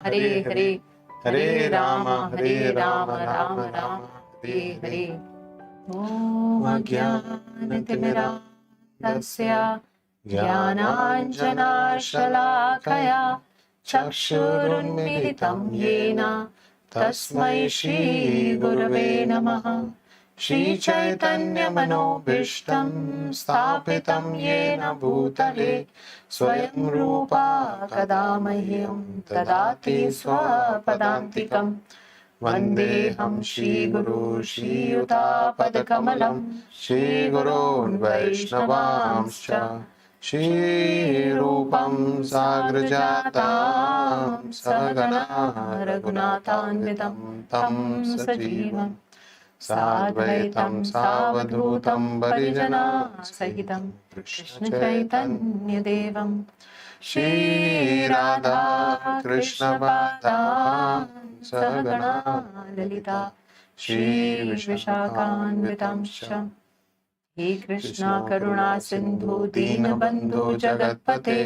हरे हरे हरे राम राम राम हरे हरे। ओम अज्ञानतिमिरान्धस्य ज्ञानाञ्जनशलाकया चक्षुरुन्मीलितं येन तस्मै श्री गुरवे नमः। श्री चैतन्य मनोभीष्टं स्थापितं येन भूतले स्वयं रूपा कदा मह्यं ददाति स्वपदान्तिकम्। वन्देऽहं श्रीगुरु श्रीयुतापदकमलं श्रीगुरून् वैष्णवांश्च श्रीरूपं साग्रजातां सहगणा रघुनाथान्वितं तं सजीवम् साद्वैतं सावधूतं परिजनसहितं कृष्णचैतन्यदेवं श्रीराधा कृष्णपादान् सहगणा ललिता श्रीविशाखान्वितांश्च। हे कृष्णा करुणा सिन्धु दीनबन्धु जगत्पते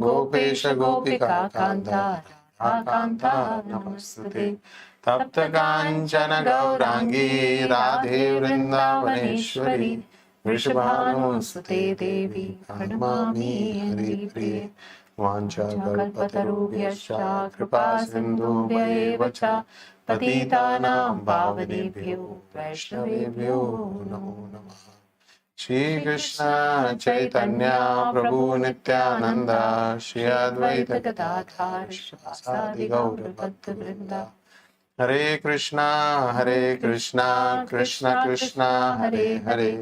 गोपेश गोपिका कान्ता राधाकान्ता नमस्तुते। तप्त कांचन गौरांगी राधे वृंदावनेश्वरी वृषभानुसुते देवी प्रणमामि हरिप्रिये। वाञ्छाकल्पतरुभ्यश्च कृपा सिन्धुभ्यैव च पतितानां पावनेभ्यो वैष्णवेभ्यो नमो नमः। श्री कृष्ण चैतन्य प्रभु नित्यानंद श्री अद्वैत गदाधर श्रीवासादि गौर भक्त वृंदा। हरे कृष्णा कृष्ण कृष्ण हरे हरे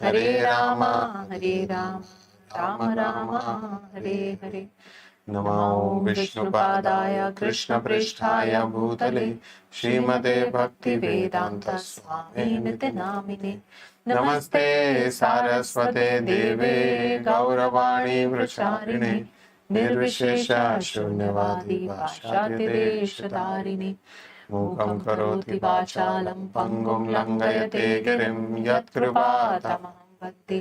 हरे राम राम राम हरे हरे। नमो विष्णुपादाय कृष्ण पृष्ठाय भूतले श्रीमते भक्ति वेदांत स्वामिनिति नामिने। नमस्ते सारस्वते देवे गौरवाणी प्रचारिणे निर्विशेष शून्यवादी पाश्चात्यदेशतारिणे। मूकं करोति वाचालं पंगुं लंघयते गिरिं यत्कृपातमहं वन्दे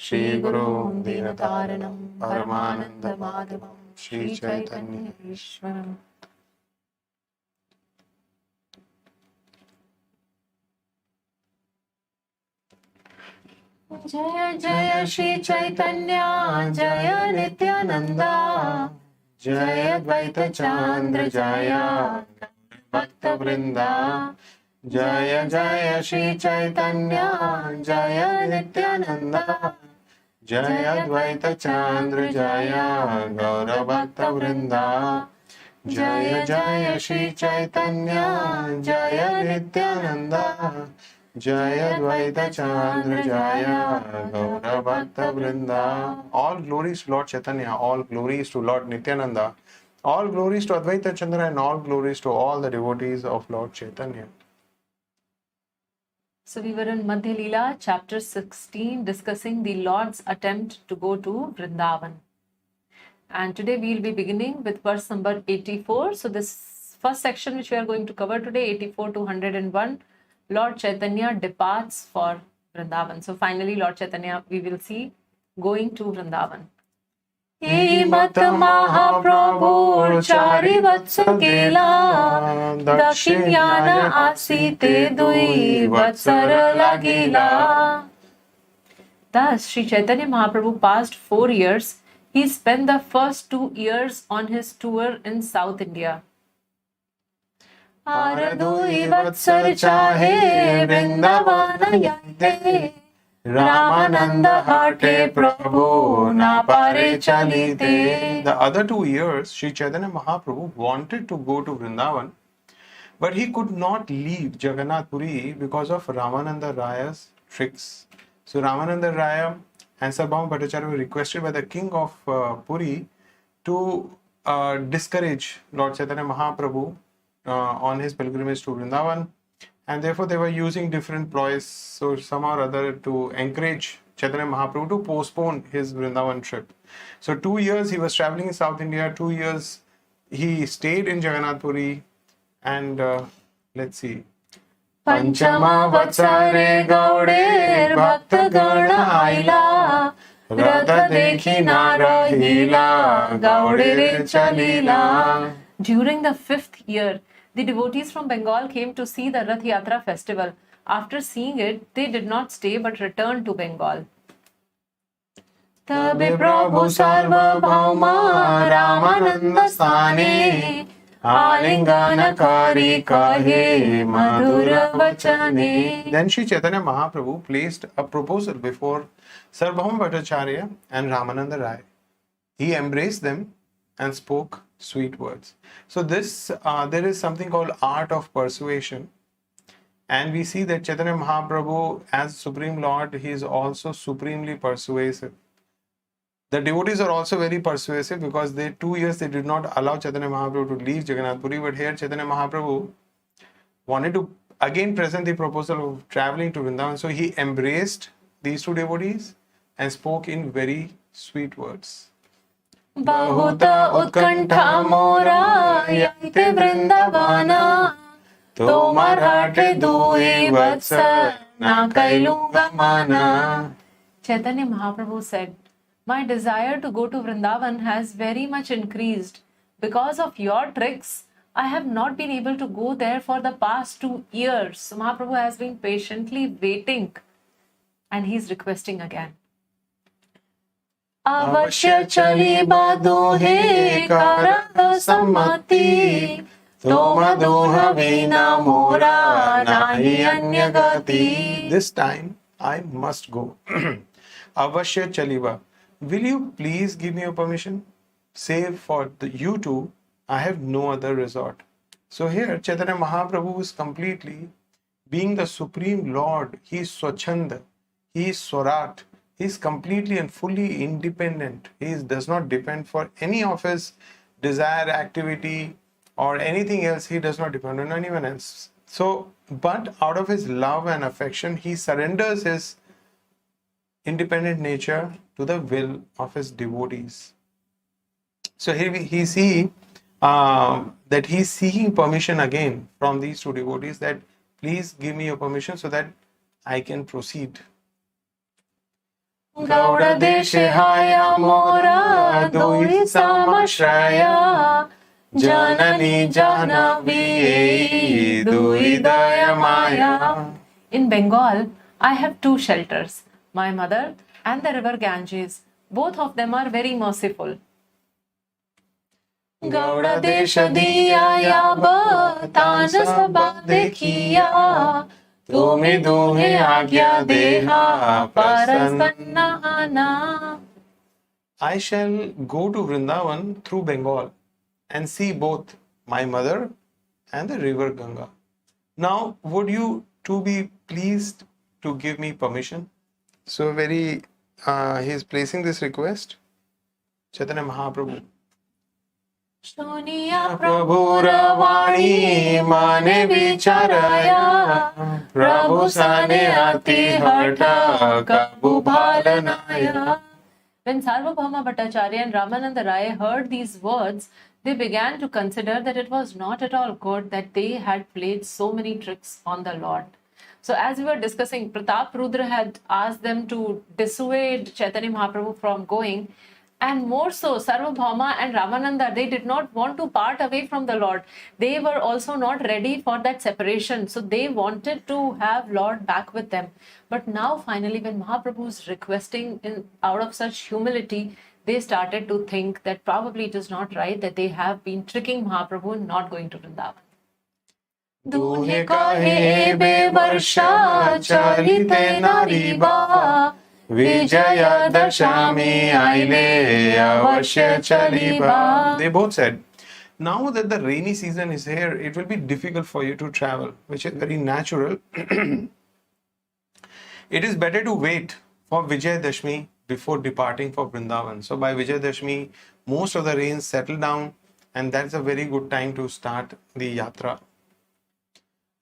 श्रीगुरुं दीनतारिणं परमानन्दमाधवं श्रीचैतन्येश्वरम्। जय जय श्री चैतन्य जय नित्यानंदा जय अद्वैत चांद्र जय भक्त वृंदा। जय जय श्री चैतन्य जय नित्यानंदा जय अद्वैत चांद्र जय गौर भक्त वृंदा। जय जय श्री चैतन्य जय नित्यानंदा जय अद्वैत चांद्र जय गौर भक्त वृंदा। All glories to Lord Chaitanya, all glories to Lord Nityananda, all glories to Advaita Chandra, and all glories to all the devotees of Lord Chaitanya. So we were in Madhya Lila, chapter 16, discussing the Lord's attempt to go to Vrindavan. And today we will be beginning with verse number 84. So this first section which we are going to cover today, 84 to 101, Lord Chaitanya departs for Vrindavan. So finally Lord Chaitanya, we will see, going to Vrindavan. हे मत महाप्रभु चारि वत्स केला दक्षिण यान आसीते दुई वत्सर लागिला। Thus Sri Chaitanya Mahaprabhu passed 4 years. He spent the first 2 years on his tour in South India. आर दुई वत्सर चाहे वृंदावन याते रामानंद हटे प्रभु ना पारे चलीते। The other 2 years, Sri Chaitanya Mahaprabhu wanted to go to Vrindavan, but he could not leave Jagannath Puri because of Ramananda Raya's tricks. So Ramananda Raya and Sarvabhauma Bhattacharya were requested by the king of Puri to discourage Lord Chaitanya Mahaprabhu on his pilgrimage to Vrindavan, and therefore they were using different ploys, so somehow or other, to encourage Chaitanya Mahaprabhu to postpone his Vrindavan trip. So 2 years he was traveling in South India, 2 years he stayed in Jagannath Puri, and let's see. Panchama vatsare gauder bhakta gana aila रथ देखी ना रहिला गौड़े रे चलीला During the 5th year, the devotees from Bengal came to see the Rath Yatra festival. After seeing it, they did not stay but returned to Bengal. तबे प्रभु सार्वभौम रामानंद स्थाने आलिंगनकारी कहे मधुर वचने. Then Sri Chaitanya Mahaprabhu placed a proposal before Sarvabhauma Bhattacharya and Ramananda Rai. He embraced them and spoke sweet words. So there is something called art of persuasion. And we see that Chaitanya Mahaprabhu, as Supreme Lord, he is also supremely persuasive. The devotees are also very persuasive because 2 years they did not allow Chaitanya Mahaprabhu to leave Jagannath Puri, but here Chaitanya Mahaprabhu wanted to again present the proposal of traveling to Vrindavan. So he embraced these two devotees and spoke in very sweet words. Bahuta utkantha mora yante Vrindavana to marhate dui vatsa na kailunga mana. Chaitanya Mahaprabhu said, "My desire to go to Vrindavan has very much increased. Because of your tricks, I have not been able to go there for the past 2 years. So Mahaprabhu has been patiently waiting and he is requesting again. Avashya chaliba dohe karana sammati toma doha vina mora nahi anya gati. This time I must go. Avashya chaliba. Will you please give me your permission? Save for you two, I have no other resort. So here Chaitanya Mahaprabhu is completely, being the Supreme Lord, he is Swachhanda, he is Swarat, he is completely and fully independent. He does not depend for any of his desire, activity or anything else. He does not depend on anyone else. So, but out of his love and affection, he surrenders his independent nature to the will of his devotees. So here we see that he is seeking permission again from these two devotees that please give me your permission so that I can proceed. Gauda deshahaya mora doi samashraya janani janavi doi daya maya. In Bengal, I have 2 shelters, my mother and the river Ganges. Both of them are very merciful. Gauda desha diya yaba tan sabha dekhiya tumi duhe agya deha parasannahana. I shall go to Vrindavan through Bengal and see both my mother and the river Ganga. Now, would you two be pleased to give me permission? So he is placing this request. Chaitanya Mahaprabhu. Shuniya Prabhu Ravani Mane Vicharaya Prabhu Sane Ati Harta Kabu Bhalanaya. When Sarvabhauma Bhattacharya and Ramananda Rai heard these words, they began to consider that it was not at all good that they had played so many tricks on the Lord. So as we were discussing, Pratap, Rudra had asked them to dissuade Chaitanya Mahaprabhu from going. And more so, Sarvabhauma and Ramananda, they did not want to part away from the Lord. They were also not ready for that separation. So they wanted to have Lord back with them. But now finally, when Mahaprabhu is requesting out of such humility, they started to think that probably it is not right that they have been tricking Mahaprabhu and not going to Vrindavan. Duhe kahe bevarsha charite nariba Vijaya Dashami Aile Avashya Chaliba. They both said, now that the rainy season is here, it will be difficult for you to travel, which is very natural. It is better to wait for Vijaya Dashami before departing for Vrindavan. So by Vijaya Dashami, most of the rains settle down, and that's a very good time to start the yatra.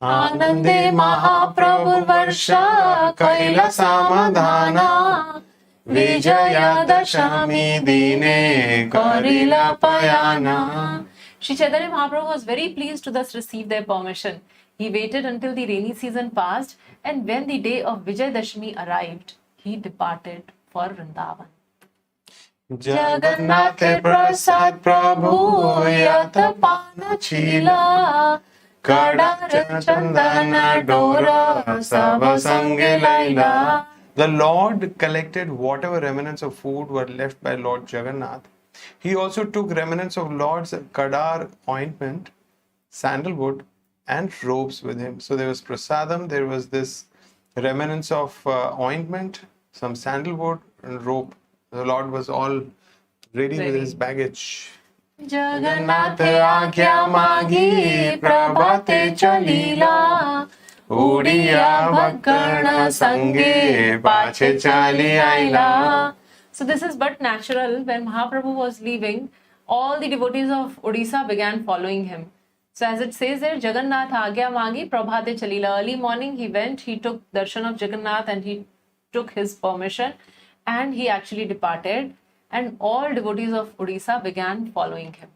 Anande Mahaprabhu Varsha Kaila Samadhana Vijaya Dashami Dine Karila Payana. Sri Chaitanya Mahaprabhu was very pleased to thus receive their permission. He waited until the rainy season passed, and when the day of Vijay Dashami arrived, he departed for Vrindavan. Jagannathe prasad prabhu yata pana chila kadar chandana dora savasange laila. The Lord collected whatever remnants of food were left by Lord Jagannath. He also took remnants of Lord's kadar ointment, sandalwood, and robes with him. So there was prasadam, there was this remnants of ointment, some sandalwood, and robe. The Lord was all ready with his baggage. Jagannath aagya magi prabhate chalila udiya bhakkana sange pache chali aila. So this is but natural. When Mahaprabhu was leaving, all the devotees of Odisha began following him. So as it says there, Jagannath aagya magi prabhate chalila. Early morning he went, he took darshan of Jagannath and he took his permission and he actually departed. And all devotees of Odisha began following him.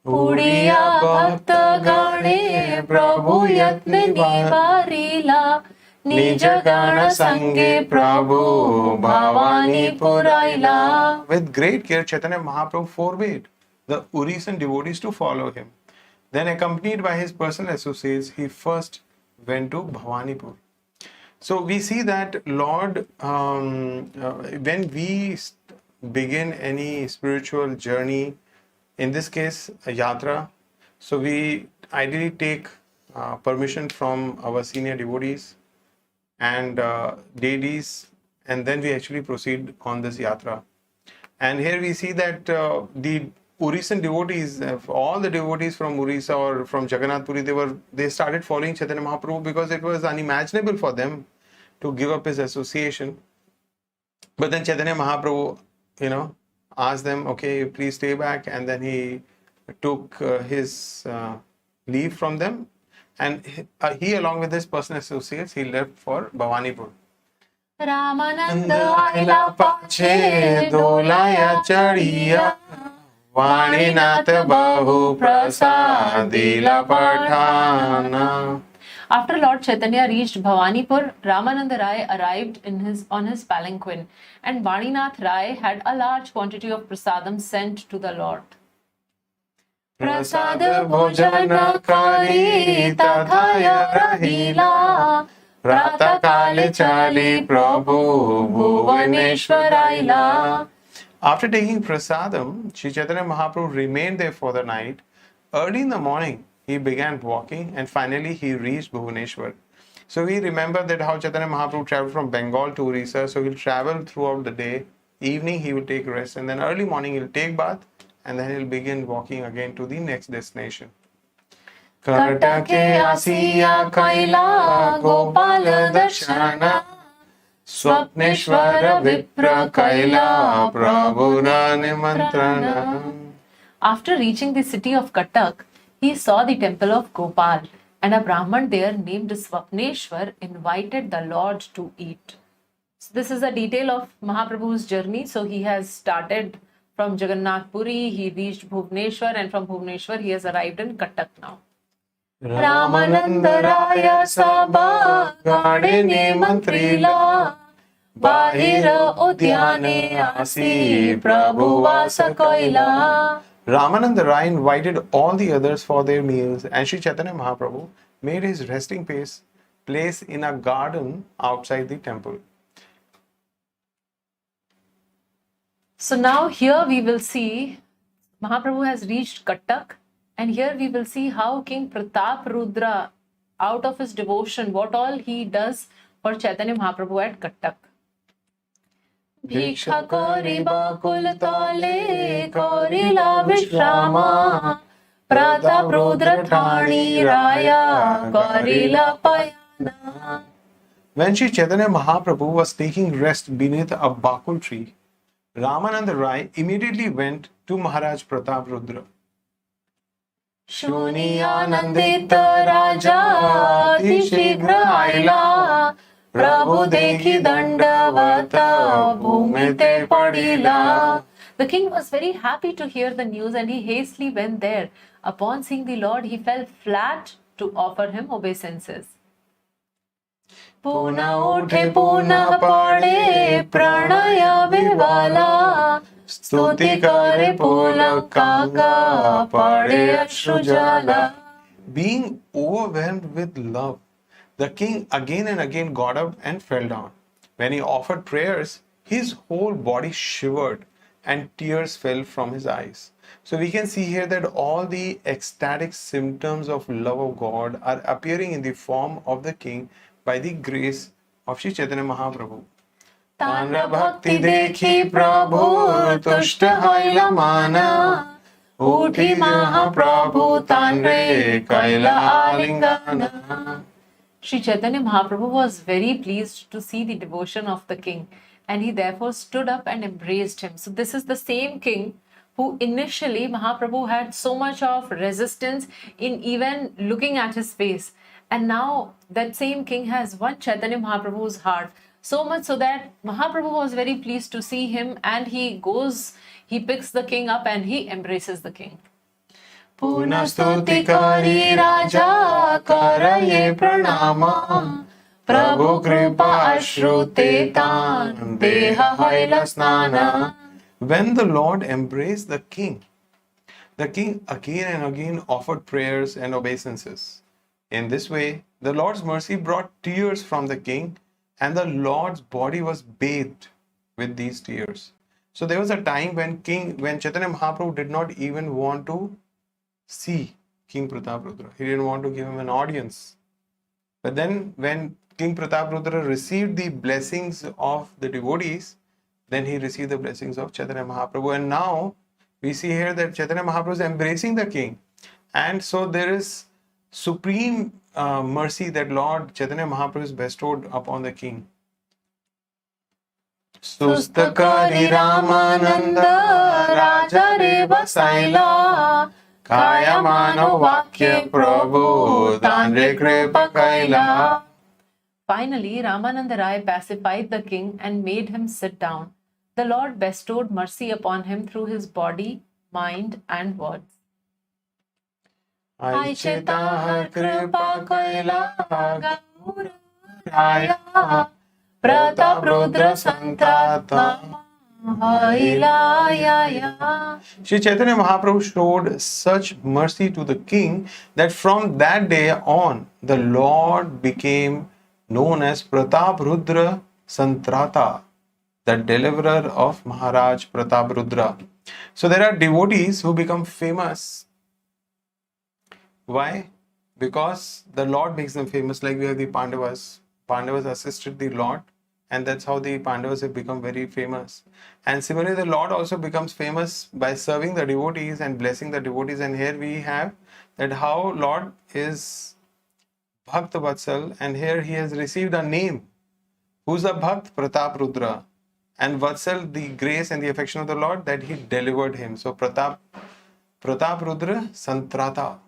Udiya bhakta gane prabhu yatne nivarila nija gana sange prabhu bhavani puraila. With great care, Chaitanya Mahaprabhu forbade the Urisan devotees to follow him. Then, accompanied by his personal associates, he first went to Bhavanipur. So we see that Lord, when we begin any spiritual journey, in this case a yatra, so we ideally take permission from our senior devotees and deities, and then we actually proceed on this yatra. And here we see that the Urisan devotees, all the devotees from Orissa or from Jagannath Puri, they started following Chaitanya Mahaprabhu because it was unimaginable for them to give up his association. But then Chaitanya Mahaprabhu, asked them, okay, please stay back, and then he took his leave from them, and he along with his personal associates, he left for Bhavanipur. Ramananda aila pache dolaya chadiya Vaninath bahu prasadila patana. After Lord Chaitanya reached Bhavanipur, Ramananda Rai arrived on his palanquin, and Vaninath Rai had a large quantity of prasadam sent to the Lord. Prasad bhojana kari tathaya rahila pratakale chali prabhu bhuvaneshwaraila. After taking prasadam, Sri Chaitanya Mahaprabhu remained there for the night. Early in the morning, he began walking, and finally he reached Bhuvaneshwar. So we remember that how Chaitanya Mahaprabhu traveled from Bengal to Orissa. So he'll travel throughout the day. Evening he will take rest, and then early morning he'll take bath, and then he'll begin walking again to the next destination. Katake asiya kaila gopal darshana swapneshwara vipra kaila prabhura nimantrana. After reaching the city of Katak, he saw the temple of Gopal, and a Brahman there named Swapneshwar invited the Lord to eat. So this is a detail of Mahaprabhu's journey. So he has started from Jagannath Puri, he reached Bhuvaneshwar, and from Bhuvaneshwar he has arrived in Katak now. Ramananda Raya Sabha Gadene Mantrila Bahira Udyane Asi Prabhu Vasa Kaila. Ramananda Rai invited all the others for their meals, and Sri Chaitanya Mahaprabhu made his resting place in a garden outside the temple. So now here we will see Mahaprabhu has reached Katak, and here we will see how King Pratap Rudra, out of his devotion, what all he does for Chaitanya Mahaprabhu at Katak. Bhiksha kori bakul tole korila vishrama Pratap Rudra thani raya korila payana. When Sri Chaitanya Mahaprabhu was taking rest beneath a bakul tree, Ramananda Rai immediately went to Maharaj Pratap Rudra. Shuniyanandita Raja Atishighra Aila Prabhu dekhi dandavata bhumite padila. The king was very happy to hear the news, and he hastily went there. Upon seeing the Lord, he fell flat to offer him obeisances. Puna uthe puna pade pranaya vivala स्तुति करे पुलकांगा पड़े अश्रुजला. Being overwhelmed with love, the king again and again got up and fell down. When he offered prayers, his whole body shivered and tears fell from his eyes. So we can see here that all the ecstatic symptoms of love of God are appearing in the form of the king by the grace of Sri Chaitanya Mahaprabhu. तांड्र भक्ति देखी प्रभु तुष्ट हईला माना, उठी महाप्रभु तांड्रे कैला आलिंगना. Sri Chaitanya Mahaprabhu was very pleased to see the devotion of the king, and he therefore stood up and embraced him. So this is the same king who initially Mahaprabhu had so much of resistance in even looking at his face. And now that same king has won Chaitanya Mahaprabhu's heart. So much so that Mahaprabhu was very pleased to see him, and he picks the king up and he embraces the king. Puna stuti kari raja karaye pranama, Prabhu kripa ashrute tan deha haila snana. When the Lord embraced the king again and again offered prayers and obeisances. In this way, the Lord's mercy brought tears from the king, and the Lord's body was bathed with these tears. So there was a time when Chaitanya Mahaprabhu did not even want to see King Pratap Rudra. He didn't want to give him an audience. But then when King Pratap Rudra received the blessings of the devotees, then he received the blessings of Chaitanya Mahaprabhu. And now we see here that Chaitanya Mahaprabhu is embracing the king. And so there is supreme mercy that Lord Chaitanya Mahaprabhu has bestowed upon the king. Sustakari Ramananda Raja Reva Saila Kaya Mano Vakya Prabhu Tanre Kripa Kaila. Finally, Ramananda Rai pacified the king and made him sit down. The Lord bestowed mercy upon him through his body, mind, and words. Aicheta Kripa Kaila Gaur Raya Pratap Rudra Santrata Sri Chaitanya Mahaprabhu showed such mercy to the king that from that day on, the Lord became known as Pratap Rudra Santrata, the deliverer of Maharaja Pratap Rudra. So there are devotees who become famous. Why? Because the Lord makes them famous. Like we have the Pandavas. Pandavas assisted the Lord, and that's how the Pandavas have become very famous. And similarly, the Lord also becomes famous by serving the devotees and blessing the devotees. And here we have that how Lord is Bhakt Vatsal, and here he has received a name. Who's the Bhakt? Pratap Rudra. And Vatsal, the grace and the affection of the Lord, that he delivered him. So Pratap Rudra Santrata.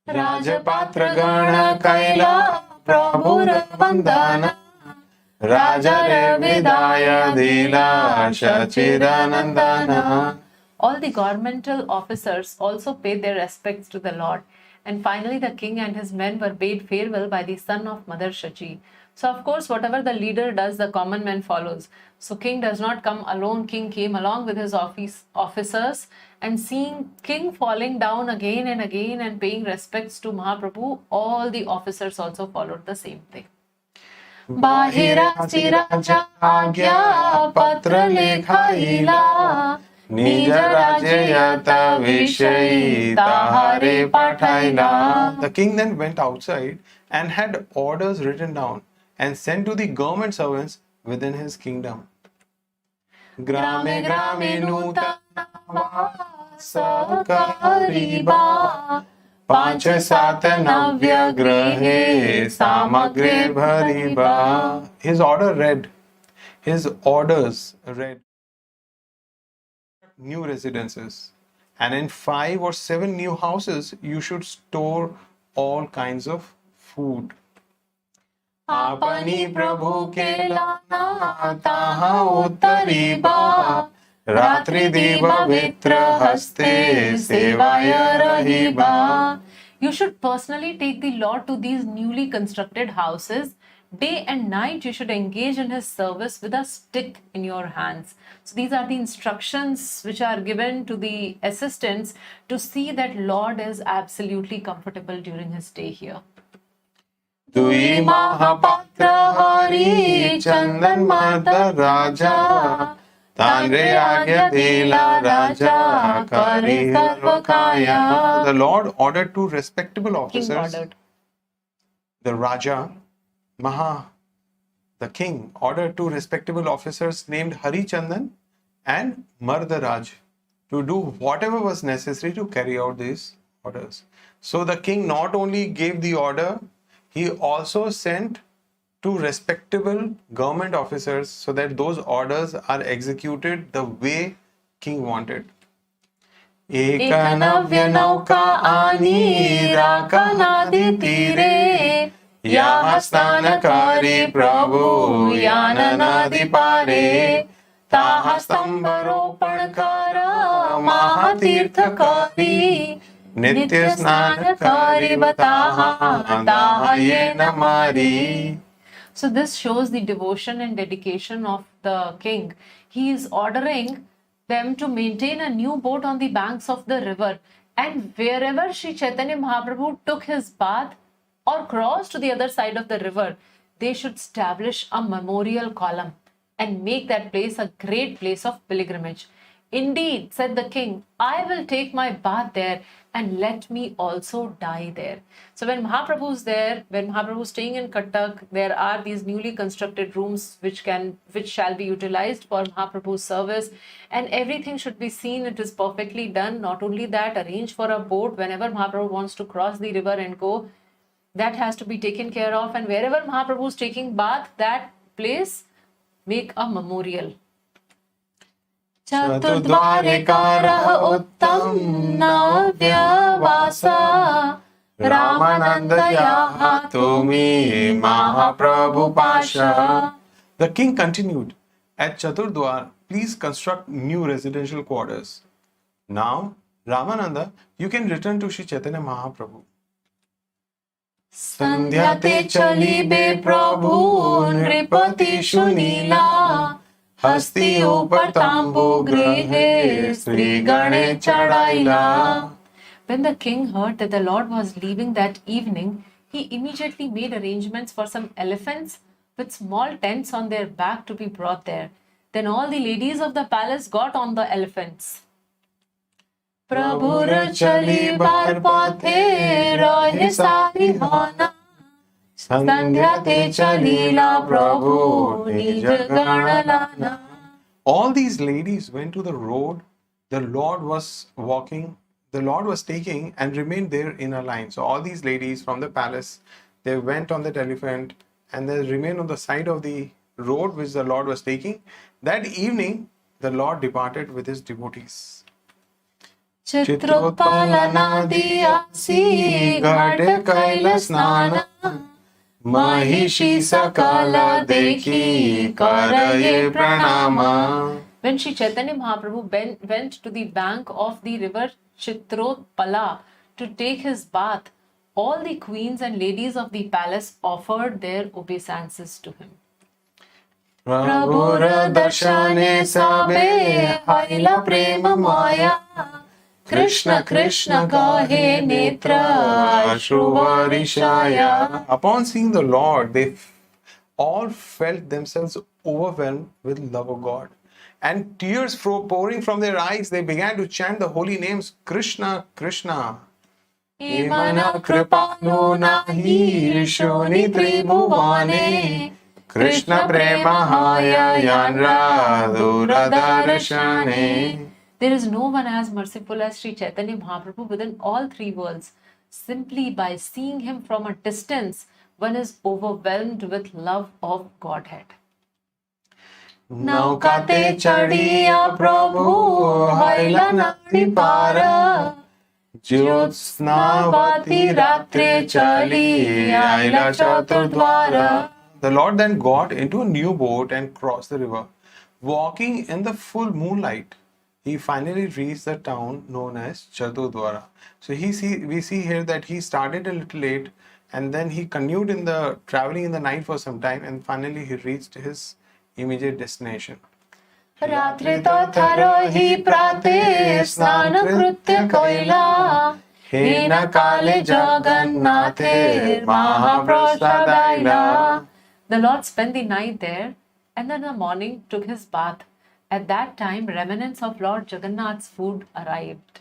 Rajapatra Gana Kaila Prabhu Vṛndāvana Raja Vidaya Dila Shachiranandana. All the governmental officers also paid their respects to the Lord. And finally, the king and his men were bade farewell by the son of Mother Shachi. So, of course, whatever the leader does, the common man follows. So, king does not come alone. King came along with his officers, and seeing king falling down again and again and paying respects to Mahaprabhu, all the officers also followed the same thing. Bahira Raja Agya Patra Lekhaila Nija Rajayata Vishayi Tahare Pathaila. The king then went outside and had orders written down and sent to the government servants within his kingdom. Grame Grame Nutana Sakariba Pancha Sata Navya Grahe Samagre Bhariba. His orders read new residences, and in 5 or 7 new houses you should store all kinds of food. Apani Prabhu ke lana taha uttariba Ratri Deva Vitra Haste Sevaya Rahiba. You should personally take the Lord to these newly constructed houses Day and night you should engage in his service with a stick in your hands. So these are the instructions which are given to the assistants to see that Lord is absolutely comfortable during his stay here. Tui Mahapatra Hari Chandan Mata Raja Tangre Agya Dela Raja Kari Sarvakaya. The Lord ordered two respectable officers. King ordered. The Raja, the king, ordered two respectable officers named Hari Chandan and Mardaraj to do whatever was necessary to carry out these orders. So the king not only gave the order, he also sent two respectable government officers so that those orders are executed the way king wanted. Ekanavya nauka ani rakanadi tire Yahastanakari Prabhu Yananadi pare Tahastambaropankara Mahatirthakari Nitya Snanakari Bataha Dahayena Mari. So this shows the devotion and dedication of the king. He is ordering them to maintain a new boat on the banks of the river, and wherever Sri Chaitanya Mahaprabhu took his bath or crossed to the other side of the river, they should establish a memorial column and make that place a great place of pilgrimage. Indeed, said the king, I will take my bath there and let me also die there. So when Mahaprabhu is there, when Mahaprabhu is staying in Cuttack, there are these newly constructed rooms which shall be utilized for Mahaprabhu's service, and everything should be seen. It is perfectly done. Not only that, arrange for a boat whenever Mahaprabhu wants to cross the river and go. That has to be taken care of, and wherever Mahaprabhu is taking bath, that place, make a memorial. Chaturdvarikara uttam navya vasa Ramanandaya tumi Mahaprabhu pasha. The king continued, at Chaturdwar, please construct new residential quarters. Now, Ramananda, you can return to Sri Chaitanya Mahaprabhu. Sandhya te chali be Prabhu Nripati Shunila Hasti upar tambu grihe Sri Gane chadaila. When the king heard that the Lord was leaving that evening, he immediately made arrangements for some elephants with small tents on their back to be brought there. Then all the ladies of the palace got on the elephants. Prabhu chali bar pathe rahe sari hana Sandhya te chalila Prabhu nij ganalana. All these ladies went to the road the Lord was walking, the Lord was taking, and remained there in a line. So all these ladies from the palace, they went on that elephant and they remained on the side of the road which the Lord was taking. That evening, the Lord departed with his devotees. Chitrotpalanadiyasi ghate kaila snana Mahishi sakala dekhi karaye pranama. When Sri Chaitanya Mahaprabhu went to the bank of the river Chitrotpala to take his bath, all the queens and ladies of the palace offered their obeisances to him. Prabhura darshane sabe haila prema maya Krishna Krishna kahe netra ashruvarishaya. Upon seeing the Lord, they all felt themselves overwhelmed with love of God. And tears pouring from their eyes, they began to chant the holy names Krishna Krishna. Imana kripanu nahi rishoni tribhuvane Krishna prema haya yanra duradarshane. There is no one as merciful as Sri Chaitanya Mahaprabhu within all three worlds. Simply by seeing him from a distance, one is overwhelmed with love of Godhead. Naukate chadiya Prabhu haila nadi para Jyotsnavati ratre chali aila chaturdwara. The Lord then got into a new boat and crossed the river. Walking in the full moonlight, he finally reached the town known as Chardudwara. So we see here that he started a little late, and then he continued in the traveling in the night for some time, and finally he reached his immediate destination. रात्रि तथरो हि प्राते स्नान कृत्य कैला हेन काले जगन्नाथे महाप्रसादायला. The Lord spent the night there and then in the morning took his bath. At that time, remnants of Lord Jagannath's food arrived.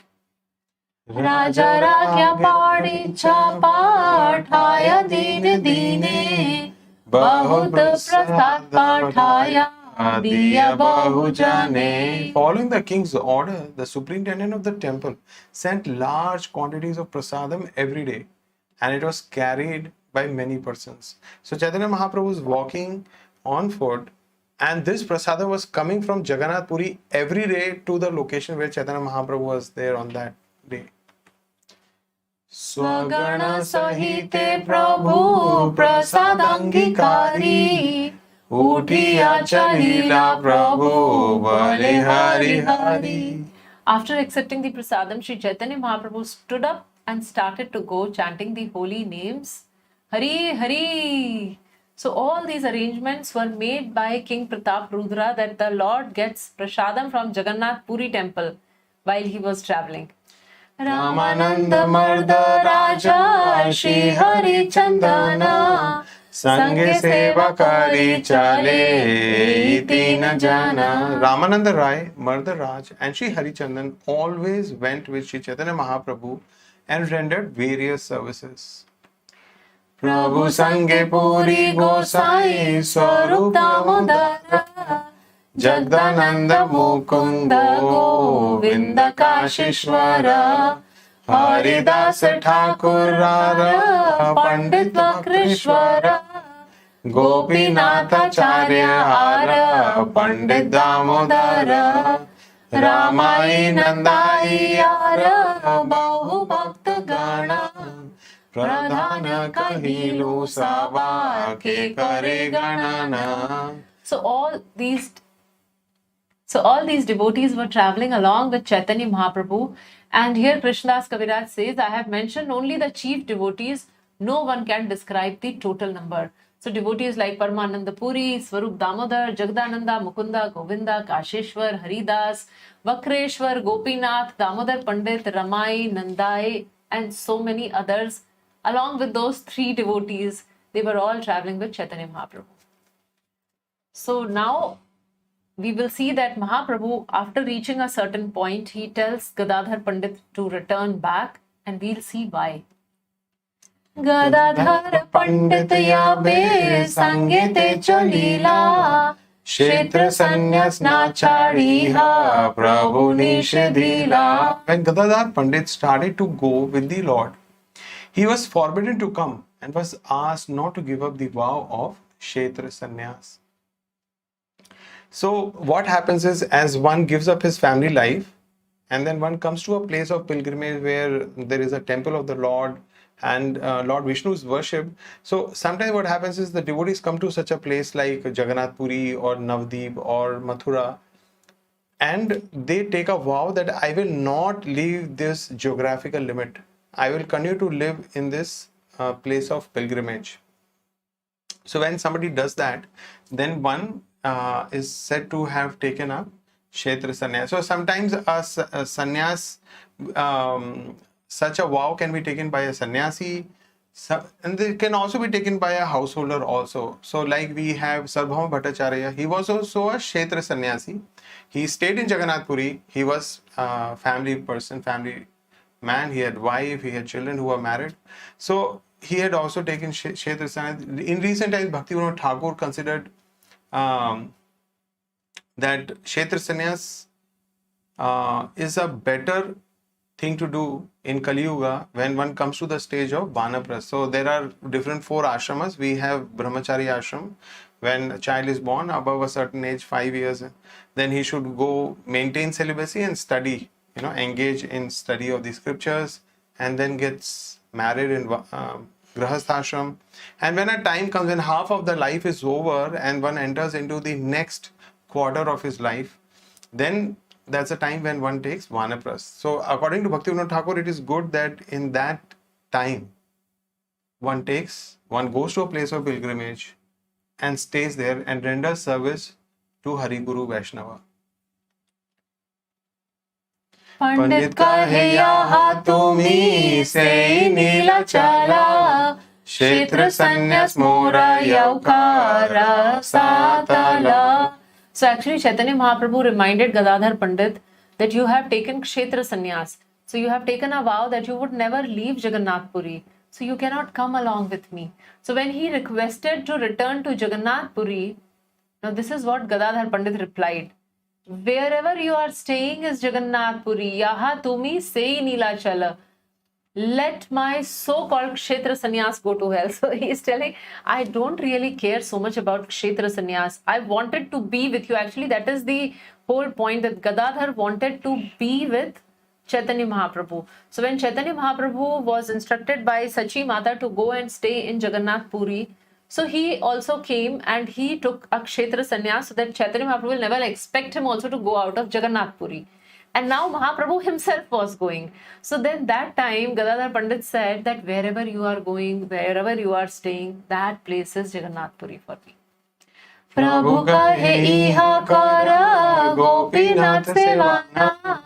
Raja Ragya Padicha Pathaya Dine Dine Bahut Prasad Pathaya Diya Bahujane. Following the king's order, the superintendent of the temple sent large quantities of prasadam every day, and it was carried by many persons. So Chaitanya Mahaprabhu was walking on foot, and this prasadam was coming from Jagannath Puri every day to the location where Chaitanya Mahaprabhu was there on that day. Swagana Sahite Prabhu Prasadangikari Utiya Chalila Prabhu Bale Hari Hari. After accepting the prasadam, Sri Chaitanya Mahaprabhu stood up and started to go chanting the holy names Hari Hari. So all these arrangements were made by King Pratap Rudra that the Lord gets prasadam from Jagannath Puri temple while he was traveling. Ramananda Marda Raja Shri Hari Chandana Sange Seva Kari Chale Iti Na Jana. Ramananda Rai, Marda Raj, and Sri Harichandan always went with Sri Chaitanya Mahaprabhu and rendered various services. Prabhu Sange Puri Gosai Swarup Damodara Jagdananda Mukunda Govinda Kashishwara Haridas Thakur Rara Pandit Vakrishwara Gopinathacharya Ara Pandit Damodara Ramai Nandai Ara Bahu Bhakta Gana Pradhana Kahilu Sava Ke Kare Ganana. So all these devotees were traveling along with Chaitanya Mahaprabhu, and here Krishnadas Kaviraj says, I have mentioned only the chief devotees, no one can describe the total number. So devotees like Paramananda Puri, Swarup Damodar, Jagdananda, Mukunda, Govinda, Kasheshwar, Haridas, Vakreshwar, Gopinath, Damodar Pandit, Ramai, Nandai, and so many others. Along with those three devotees, they were all traveling with Chaitanya Mahaprabhu. So now we will see that Mahaprabhu, after reaching a certain point, he tells Gadadhar Pandit to return back, and we'll see why. Gadadhar Pandit yabe sangete chalila Kshetra sanyas na chariha Prabhu nishedila. When Gadadhar Pandit started to go with the Lord, he was forbidden to come and was asked not to give up the vow of Kshetra Sannyas. So what happens is, as one gives up his family life and then one comes to a place of pilgrimage where there is a temple of the Lord and Lord Vishnu's worship. So sometimes what happens is the devotees come to such a place like Jagannath Puri or Navdeep or Mathura, and they take a vow that I will not leave this geographical limit. I will continue to live in this place of pilgrimage. So when somebody does that, then one is said to have taken up Kshetra Sannyas. So sometimes a sannyas, such a vow can be taken by a sannyasi, and they can also be taken by a householder also. So like we have Sarvabhauma Bhattacharya, he was also a Kshetra Sannyasi. He stayed in Jagannath Puri. He was a family person, family man. He had wife, he had children who were married. So he had also taken Kshetra Sannyas. In recent times, Bhaktivinoda Thakur considered that Kshetra Sannyas is a better thing to do in Kali Yuga when one comes to the stage of Vanaprastha. So there are different 4 ashramas. We have Brahmachari ashram. When a child is born above a certain age, 5 years, then he should go maintain celibacy and study, engage in study of the scriptures, and then gets married in Grahastha ashram. And when a time comes when half of the life is over and one enters into the next quarter of his life, then that's a time when one takes Vanaprastha. So according to Bhaktivinoda Thakur, it is good that in that time one goes to a place of pilgrimage and stays there and renders service to Hari Guru Vaishnava. Pandit kahe yaha tumi sei nila chala kshetra sanyas mora yaukara satala. So actually Chaitanya Mahaprabhu reminded Gadadhar Pandit that you have taken kshetra sannyas. So you have taken a vow that you would never leave Jagannath Puri. So you cannot come along with me. So when he requested to return to Jagannath Puri, now this is what Gadadhar Pandit replied. Wherever you are staying is Jagannath Puri. Yaha tumi sei nila chala. Let my so-called Kshetra Sannyas go to hell. So he is telling, I don't really care so much about Kshetra Sannyas. I wanted to be with you. Actually, that is the whole point, that Gadadhar wanted to be with Chaitanya Mahaprabhu. So when Chaitanya Mahaprabhu was instructed by Sachi Mata to go and stay in Jagannath Puri, so he also came and he took a Kshetra Sannyas so that Chaitanya Mahaprabhu will never expect him also to go out of Jagannath Puri. And now Mahaprabhu himself was going. So then that time Gadadhar Pandit said that wherever you are going, wherever you are staying, that place is Jagannath Puri for me. Prabhu kahe iha kara gopinath sevana,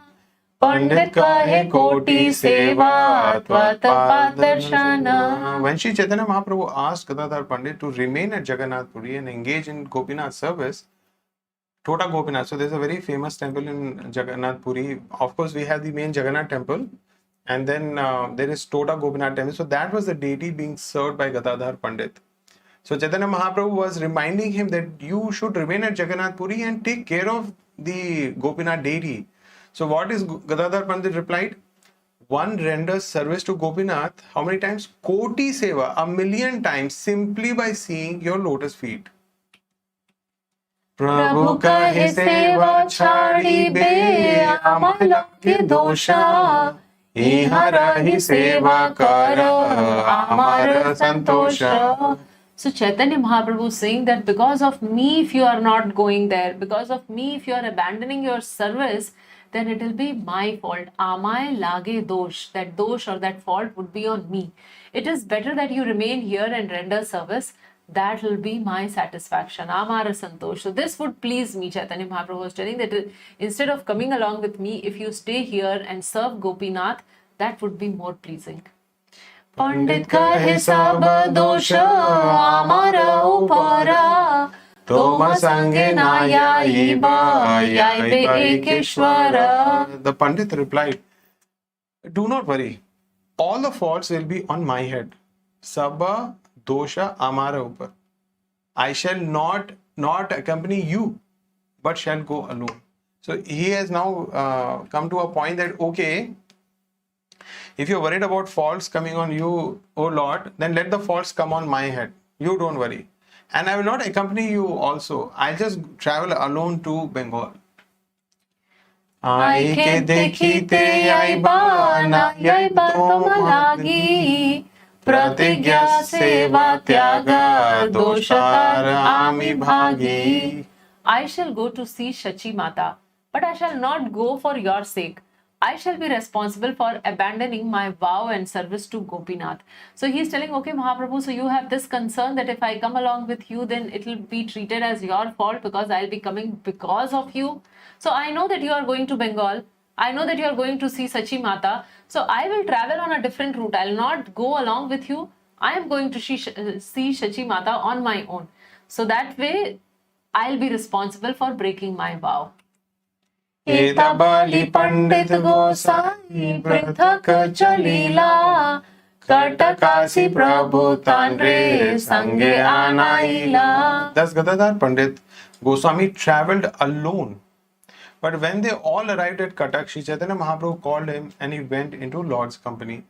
Pandit kahe koti seva tvat padarshana. When Sri Chaitanya Mahaprabhu asked Gadadhar Pandit to remain at Jagannath Puri and engage in Gopinath service, Tota Gopinath. So there's a very famous temple in Jagannath Puri. Of course, we have the main Jagannath temple, and then there is Tota Gopinath temple. So that was the deity being served by Gadadhar Pandit. So Chaitanya Mahaprabhu was reminding him that you should remain at Jagannath Puri and take care of the Gopinath deity. So what is Gadadhar Pandit replied? One renders service to Gopinath how many times? Koti seva, 1,000,000 times, simply by seeing your lotus feet. Prabhu kahe seva chhadi be amala ke dosha, iha rahi seva kara amara santosha. So Chaitanya Mahaprabhu is saying that because of me, if you are not going there, because of me, if you are abandoning your service, then it will be my fault. Amay lage dosh. That dosh or that fault would be on me. It is better that you remain here and render service. That will be my satisfaction. Amara santosh. So this would please me. Chaitanya Mahaprabhu was telling that instead of coming along with me, if you stay here and serve Gopinath, that would be more pleasing. Pandit kahe sab dosha amara upara, Toma sange na yaiba yaibe ekeshwara. The Pandit replied, do not worry. All the faults will be on my head. Sabba dosha amara upar. I shall not accompany you, but shall go alone. So he has now come to a point that, okay, if you're worried about faults coming on you, oh Lord, then let the faults come on my head. You don't worry. And I will not accompany you also. I'll just travel alone to Bengal. I can dekhite yaiba na yaiba tomalagi, pratigya seva tyaga doshatar ami bhagi. I shall go to see Shachi Mata, but I shall not go for your sake. I shall be responsible for abandoning my vow and service to Gopinath. So he is telling, okay, Mahaprabhu, so you have this concern that if I come along with you, then it will be treated as your fault because I'll be coming because of you. So I know that you are going to Bengal. I know that you are going to see Sachi Mata. So I will travel on a different route. I'll not go along with you. I am going to see Shachi Mata on my own. So that way, I'll be responsible for breaking my vow. Etabali Pandit Gosai Prathak Chalila Katakasi Prabhu Tanre Sange Anaila. Thus Gadadhar Pandit Goswami travelled alone. But when they all arrived at Katak, Sri Chaitanya Mahaprabhu called him and he went into Lord's company.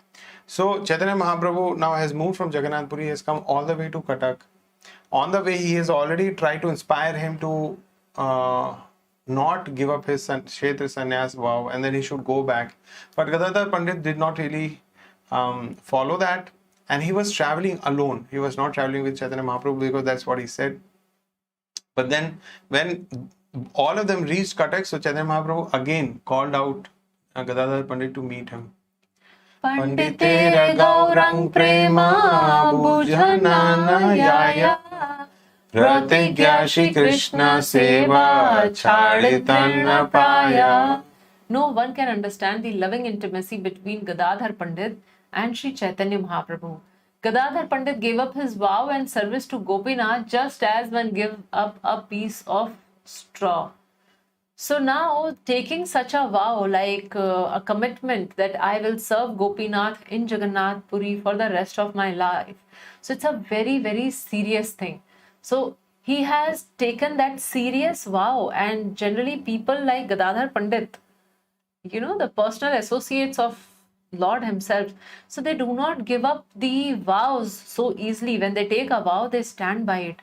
So Chaitanya Mahaprabhu now has moved from Jagannath Puri, has come all the way to Katak. On the way, he has already tried to inspire him to not give up his Kshetra Sannyas vow and then he should go back. But Gadadhar Pandit did not really follow that, and he was traveling alone. He was not traveling with Chaitanya Mahaprabhu because that's what he said. But then when all of them reached Cuttack, so Chaitanya Mahaprabhu again called out Gadadhar Pandit to meet him. Panditera Gaurang Prema Bhujananayaya Pratigya Shri Krishna Seva Charitamrta. No one can understand the loving intimacy between Gadadhar Pandit and Sri Chaitanya Mahaprabhu. Gadadhar Pandit gave up his vow and service to Gopinath just as one gives up a piece of straw. So now, taking such a vow, like a commitment that I will serve Gopinath in Jagannath Puri for the rest of my life. So it's a very, very serious thing. So he has taken that serious vow, and generally people like Gadadhar Pandit, the personal associates of Lord himself, so they do not give up the vows so easily. When they take a vow, they stand by it.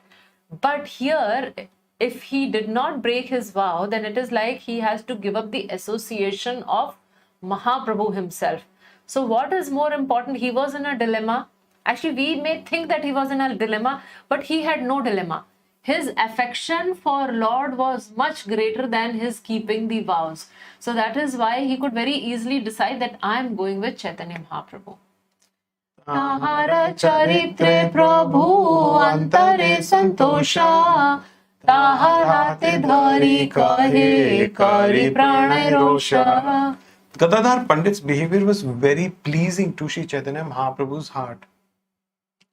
But here, if he did not break his vow, then it is like he has to give up the association of Mahaprabhu himself. So what is more important? He was in a dilemma. Actually, we may think that he was in a dilemma, but he had no dilemma. His affection for Lord was much greater than his keeping the vows. So that is why he could very easily decide that I am going with Chaitanya Mahaprabhu. Tahara charitre prabhu antare santosha taharate dhari kahe kari pranay rosha. Gadadhar Pandit's behavior was very pleasing to Sri Chaitanya Mahaprabhu's heart.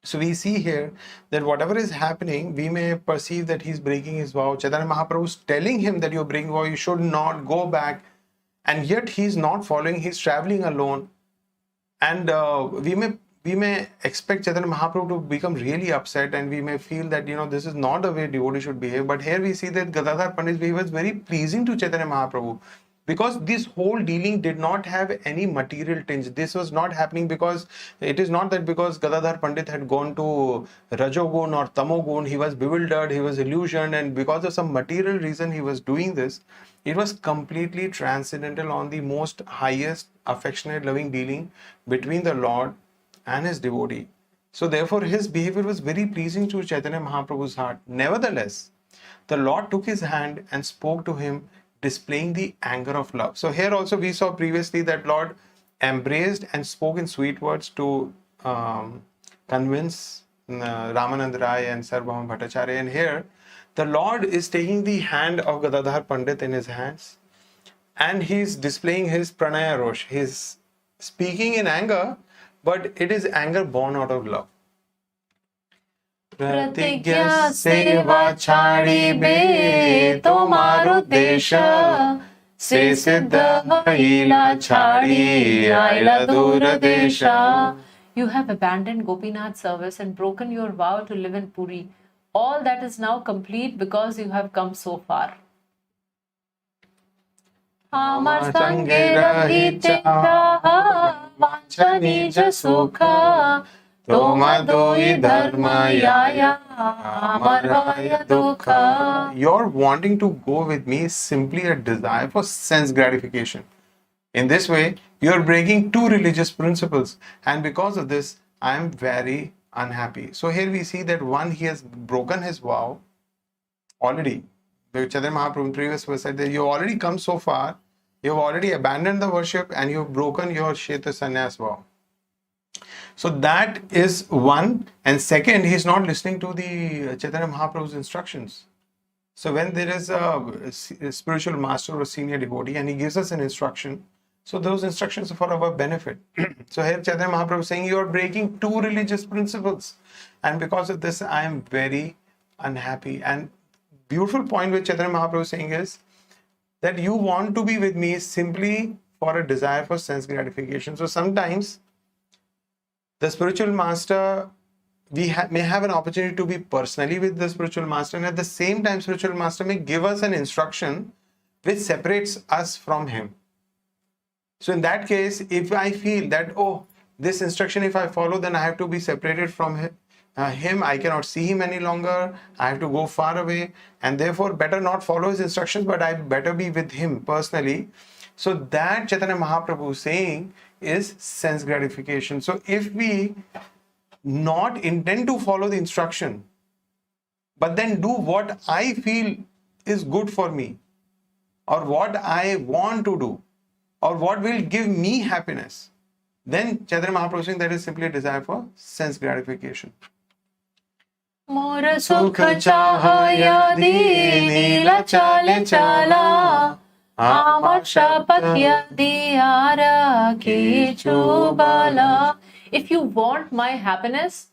So we see here that whatever is happening, we may perceive that he's breaking his vow. Chaitanya Mahaprabhu is telling him that you're breaking vow, you should not go back. And yet he's not following, he's traveling alone. And we may expect Chaitanya Mahaprabhu to become really upset, and we may feel that, this is not the way devotee should behave. But here we see that Gadadhar Pandit's behavior was very pleasing to Chaitanya Mahaprabhu, because this whole dealing did not have any material tinge. This was not happening because, it is not that because Gadadhar Pandit had gone to Rajogun or Tamogun, he was bewildered, he was illusioned, and because of some material reason he was doing this. It was completely transcendental on the most highest affectionate loving dealing between the Lord and his devotee. So therefore his behavior was very pleasing to Chaitanya Mahaprabhu's heart. Nevertheless, the Lord took his hand and spoke to him, displaying the anger of love. So here also we saw previously that Lord embraced and spoke in sweet words to convince Ramanand Rai and Sarvabhauma Bhattacharya. And here the Lord is taking the hand of Gadadhar Pandit in his hands, and he's displaying his pranaya rosh. He's speaking in anger, but it is anger born out of love. Pratigya seva chari be tomaro desha se siddha haila chari aila dura desha. You have abandoned Gopinath service and broken your vow to live in Puri. All that is now complete because you have come so far. Amar sange rahite chaha vanchani jasukha tomadoi dharma yaya amarvaya dukha. Your wanting to go with me is simply a desire for sense gratification. In this way, you are breaking two religious principles, and because of this, I am very unhappy. So here we see that one, he has broken his vow already. The Chaitanya Mahaprabhu in previous verse said that you have already come so far, you have already abandoned the worship, and you have broken your Sheta Sannyas vow. So that is one. And second, he is not listening to the Chaitanya Mahaprabhu's instructions. So when there is a spiritual master or senior devotee and he gives us an instruction, so those instructions are for our benefit. So here Chaitanya Mahaprabhu is saying you are breaking two religious principles, and because of this I am very unhappy. And beautiful point which Chaitanya Mahaprabhu is saying is that you want to be with me simply for a desire for sense gratification. So sometimes the spiritual master, we may have an opportunity to be personally with the spiritual master, and at the same time spiritual master may give us an instruction which separates us from him. So in that case, if I feel that, oh, this instruction if I follow, then I have to be separated from him, I cannot see him any longer, I have to go far away, and therefore better not follow his instructions, but I better be with him personally. So that Chaitanya Mahaprabhu is saying is sense gratification. So if we not intend to follow the instruction, but then do what I feel is good for me, or what I want to do, or what will give me happiness, then Chaitanya Mahaprabhu is saying that is simply a desire for sense gratification. Mor sukh chah yadi nila chale chala, amar shapat yadi ara kichu bala. If you want my happiness,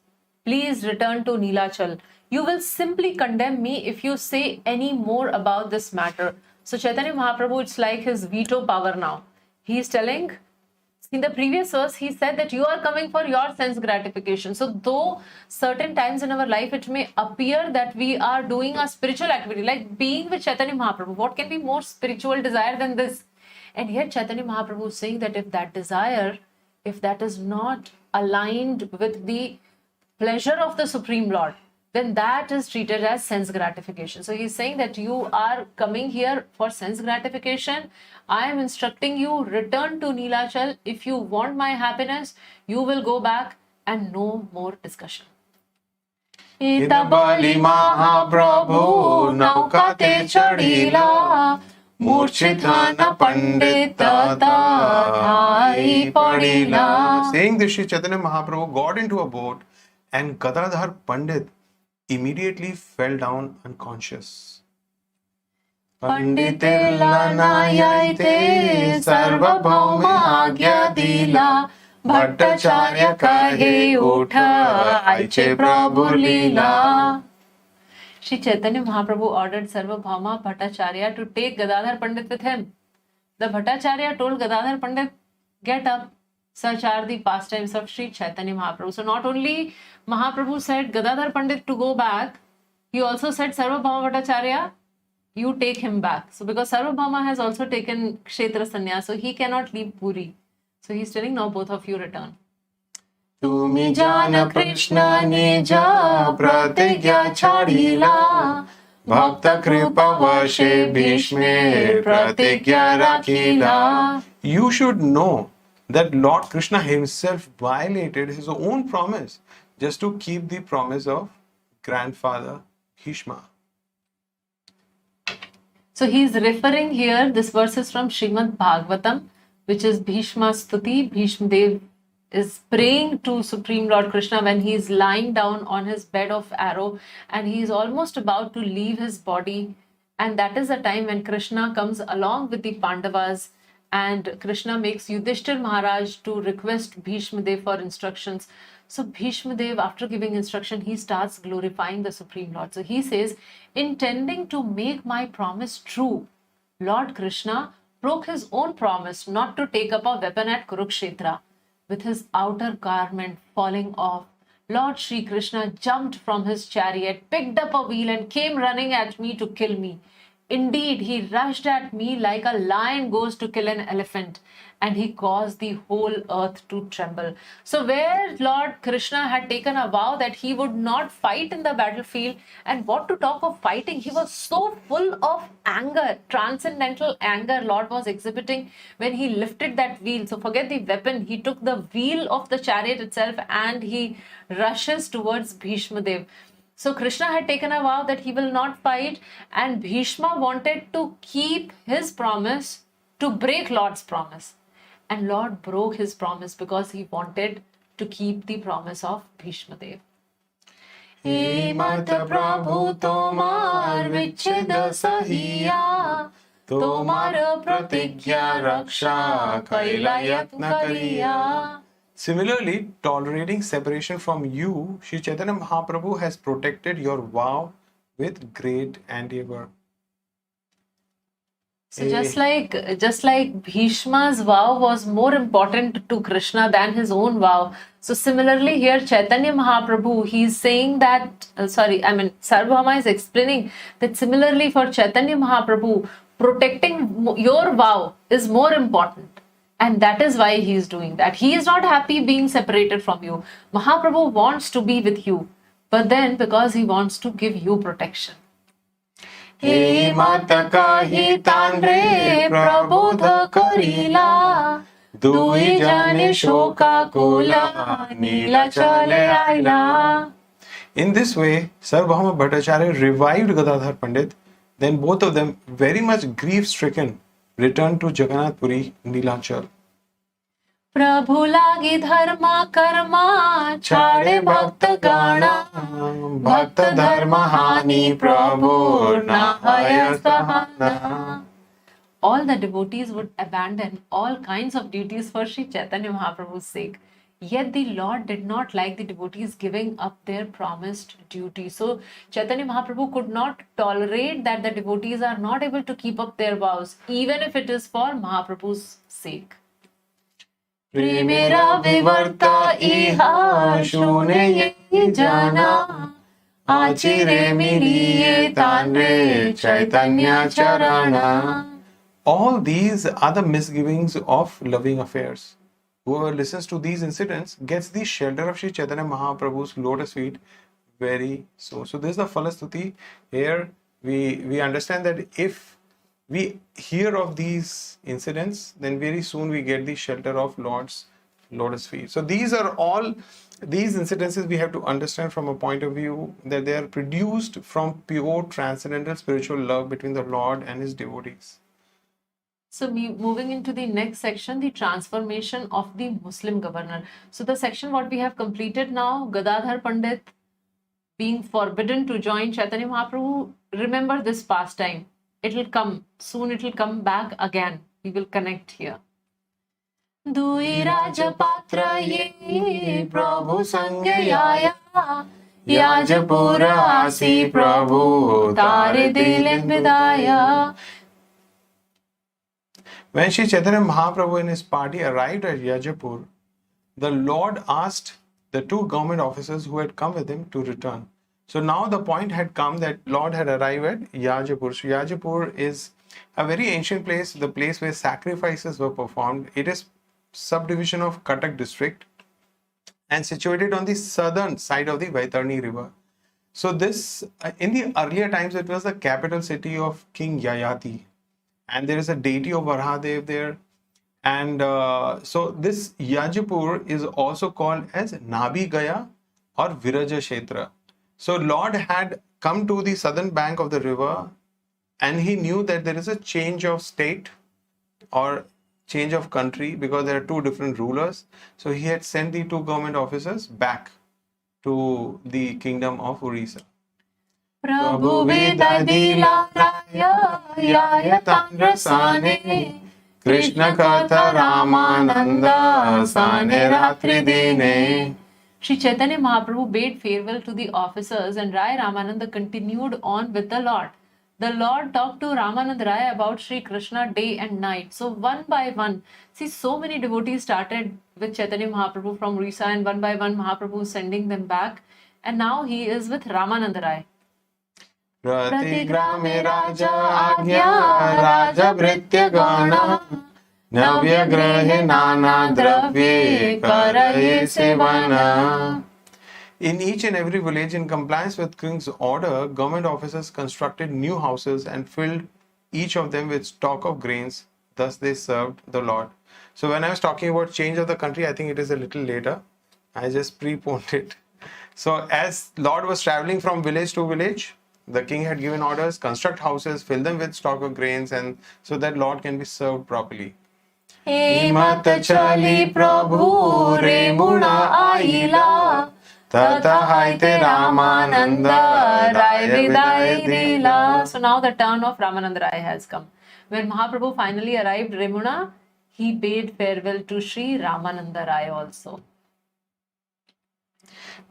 please return to Nilachal. You will simply condemn me if you say any more about this matter. So Chaitanya Mahaprabhu, it's like his veto power now. He is telling, in the previous verse, he said that you are coming for your sense gratification. So though certain times in our life, it may appear that we are doing a spiritual activity, like being with Chaitanya Mahaprabhu. What can be more spiritual desire than this? And yet Chaitanya Mahaprabhu is saying that if that desire, if that is not aligned with the pleasure of the Supreme Lord, then that is treated as sense gratification. So he's saying that you are coming here for sense gratification. I am instructing you, return to Nilachal. If you want my happiness, you will go back and no more discussion. Ita bali Mahaprabhu naukate chadila, Murchitana Pandita thai padila. Saying this, Sri Chaitanya Mahaprabhu got into a boat and Gadadhar Pandit immediately fell down unconscious. Pandite lanayaite sarvabhauma agya dila, Bhattacharya kahe utha aiche Prabhu Lila. Shri Chaitanya Mahaprabhu ordered Sarvabhauma Bhattacharya to take Gadadhar Pandit with him. The Bhattacharya told Gadadhar Pandit, get up, such are the pastimes of Shri Chaitanya Mahaprabhu. So not only Mahaprabhu said Gadadhar Pandit to go back, he also said Sarvabhauma Bhattacharya, you take him back. So because Sarvabhauma has also taken Kshetra Sannyas, so he cannot leave Puri. So he's telling, now both of you return. Tumi jana Krishna nija pratigya chadila, Bhakta kripa vashe bhishme pratigya rakhila. You should know that Lord Krishna himself violated his own promise just to keep the promise of grandfather Bhishma. So he is referring here, this verse is from Srimad Bhagavatam, which is Bhishma's Stuti. Bhishma Dev is praying to Supreme Lord Krishna when he is lying down on his bed of arrow and he is almost about to leave his body. And that is the time when Krishna comes along with the Pandavas and Krishna makes Yudhishthir Maharaj to request Bhishma Dev for instructions. So Bhishma Dev, after giving instruction, he starts glorifying the Supreme Lord. So he says, intending to make my promise true, Lord Krishna broke his own promise not to take up a weapon at Kurukshetra. With his outer garment falling off, Lord Shri Krishna jumped from his chariot, picked up a wheel and came running at me to kill me. Indeed, he rushed at me like a lion goes to kill an elephant, and he caused the whole earth to tremble. So where Lord Krishna had taken a vow that he would not fight in the battlefield, and what to talk of fighting, he was so full of anger, transcendental anger Lord was exhibiting when he lifted that wheel. So forget the weapon, he took the wheel of the chariot itself and he rushes towards Bhishma Dev. So Krishna had taken a vow that he will not fight, and Bhishma wanted to keep his promise to break Lord's promise. And Lord broke his promise because he wanted to keep the promise of Bhishma Dev. He Mata Prabhu Tomar Vicheda Sahiya, Tomar Pratigya Raksha Kaila Yatna Kariya. Similarly, tolerating separation from you, Sri Chaitanya Mahaprabhu has protected your vow with great endeavor. So just like Bhishma's vow was more important to Krishna than his own vow. So similarly here Chaitanya Mahaprabhu, he is saying that, Sarvabhauma is explaining that similarly for Chaitanya Mahaprabhu, protecting your vow is more important. And that is why he is doing that. He is not happy being separated from you. Mahaprabhu wants to be with you, but then because he wants to give you protection. He Mata kahi tanre prabodha karila, Dui jane shoka kula Nilachale aila. In this way, Sarvabhauma Bhattacharya revived Gadadhar Pandit, Then both of them, very much grief-stricken, returned to Jagannath Puri, Nilachal. प्रभु लागी धर्मा कर्मा छाड़े भक्त गाना भक्त धर्म हानि प्रभु नाहय सहना. All the devotees would abandon all kinds of duties for Sri Chaitanya Mahaprabhu's sake. Yet the Lord did not like the devotees giving up their promised duty. So Chaitanya Mahaprabhu could not tolerate that the devotees are not able to keep up their vows, even if it is for Mahaprabhu's sake. प्रेमेरा विवर्ता इहा शूने ये जाना आचिरे मिलिए तांरे चैतन्य चरणा. All these are the misgivings of loving affairs. Whoever listens to these incidents gets the shelter of Sri Chaitanya Mahaprabhu's lotus feet very soon. So this is the Falastuti. Here we understand that if we hear of these incidents, then very soon we get the shelter of Lord's lotus feet. So these incidences we have to understand from a point of view that they are produced from pure transcendental spiritual love between the Lord and his devotees. So moving into the next section, the transformation of the Muslim governor. So the section what we have completed now, Gadadhar Pandit being forbidden to join Chaitanya Mahaprabhu. Remember this pastime. It will come soon. It will come back again. We will connect here. Dui Raja Patra ye Prabhu Sange Aya Yajapura Asi Prabhu Tare Dilin Vidaya. When Sri Chaitanya Mahaprabhu and his party arrived at Yajapur, the Lord asked the two government officers who had come with him to return. So now the point had come that Lord had arrived at Yajapur. So Yajapur is a very ancient place, the place where sacrifices were performed. It is subdivision of Cuttack district and situated on the southern side of the Vaitarni river. So this, in the earlier times, it was the capital city of King Yayati. And there is a deity of Vṛndāvana there. And so this Yajapur is also called as Nabhi Gaya or Viraja Kshetra. So Lord had come to the southern bank of the river and he knew that there is a change of state or change of country because there are two different rulers. So he had sent the two government officers back to the kingdom of Orissa. Prabhu Vedadila Raya Yaya Sane Krishna Katha Ramananda Sane Ratri Dine. Sri Chaitanya Mahaprabhu bade farewell to the officers and Rai Ramananda continued on with the Lord. The Lord talked to Ramananda Rai about Sri Krishna day and night. So one by one, see, so many devotees started with Chaitanya Mahaprabhu from Orissa and one by one Mahaprabhu sending them back. And now he is with Ramananda Rai. Pratigrame Raja Agya Raja Britya Gana Navya Grahe Nana Dravye Karaye Sevana. In each and every village, in compliance with king's order, government officers constructed new houses and filled each of them with stock of grains. Thus they served the Lord. So when I was talking about change of the country, I think it is a little later. I just preponed it. So as Lord was traveling from village to village, the king had given orders, construct houses, fill them with stock of grains, and so that Lord can be served properly. Himat chali Prabhu Remuna Aila Tata Haite Ramananda Rai Vidai Dila. So now the turn of Ramananda Rai has come. When Mahaprabhu finally arrived Remuna, he bade farewell to Sri Ramananda Rai also.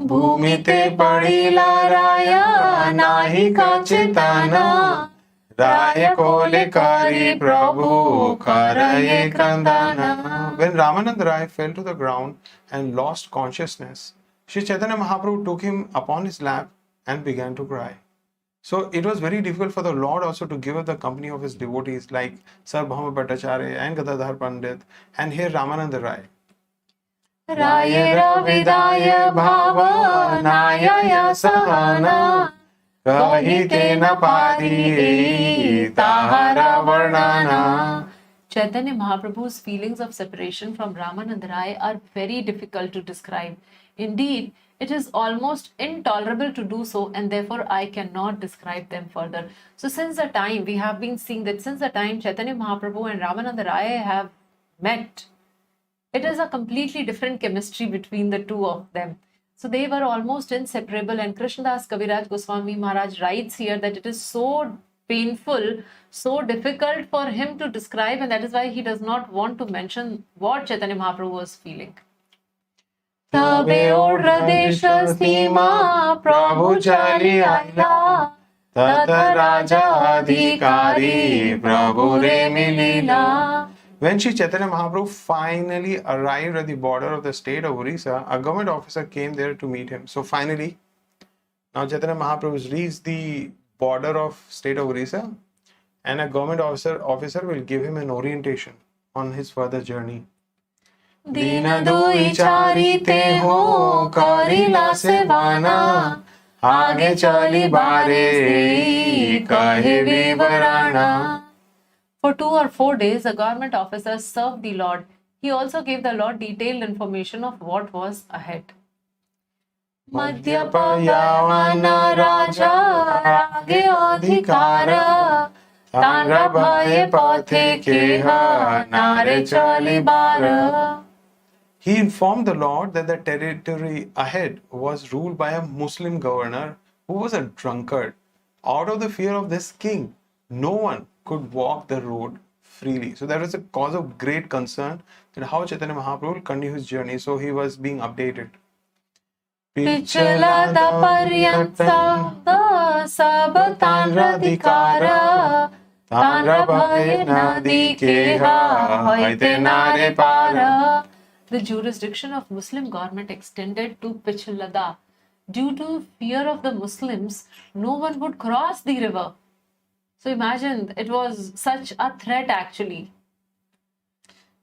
Bhumite padila raya nahi ka chitana Raya kole kari Prabhu karaye kandana. When Ramananda Rai fell to the ground and lost consciousness, Sri Chaitanya Mahaprabhu took him upon his lap and began to cry. So it was very difficult for the Lord also to give up the company of his devotees like Sarvabhauma Bhattacharya and Gadadhar Pandit and here Ramananda Rai. Raya Vidaya Bhava Naya Sahana Kahite na padi tahara varnana. Chaitanya Mahaprabhu's feelings of separation from Ramananda Rai are very difficult to describe. Indeed, It is almost intolerable to do so, and therefore I cannot describe them further. So since the time we have been seeing that since the time Chaitanya Mahaprabhu and Ramananda Rai have met, it is a completely different chemistry between the two of them. So they were almost inseparable, and Krishnadas Kaviraj Goswami Maharaj writes here that it is so painful, so difficult for him to describe, and that is why he does not want to mention what Chaitanya Mahaprabhu was feeling. तबे ओढ़ देश सीमा प्रभु चली आइला, तत राजा अधिकारी प्रभु रे मिलिला. When Sri Chaitanya Mahaprabhu finally arrived at the border of the state of Orissa, a government officer came there to meet him. So finally, now Chaitanya Mahaprabhu has reached the border of state of Orissa, and a government officer will give him an orientation on his further journey. दीन दुई चारिते हो करिला सेवाना, आगे चली बारे से कहे विवरणा. For 2 or 4 days, the government officer served the Lord. He also gave the Lord detailed information of what was ahead. Madhya Payavana Raja Age Adhikara, Tanra Bhaye Pathe Keha Nare Chali Bara. He informed the Lord that the territory ahead was ruled by a Muslim governor who was a drunkard. Out of the fear of this king, no one could walk the road freely. So that was a cause of great concern that how Chaitanya Mahaprabhu will continue his journey. So he was being updated. Pichla da paryanta da sab tanra dikara, tanra bhaye nadi keha haite nare para. The jurisdiction of Muslim government extended to Pichlada. Due to fear of the Muslims, no one would cross the river. So imagine, it was such a threat actually.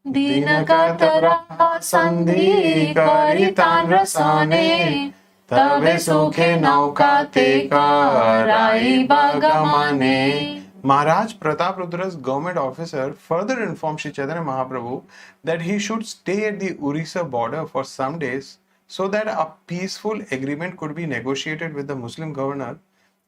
Dinakatara sandhi kari tanra sane, tabe sukhe nauka te karai bagamane. Maharaj Pratap Rudra's government officer further informed Sri Chaitanya Mahaprabhu that he should stay at the Orissa border for some days so that a peaceful agreement could be negotiated with the Muslim governor.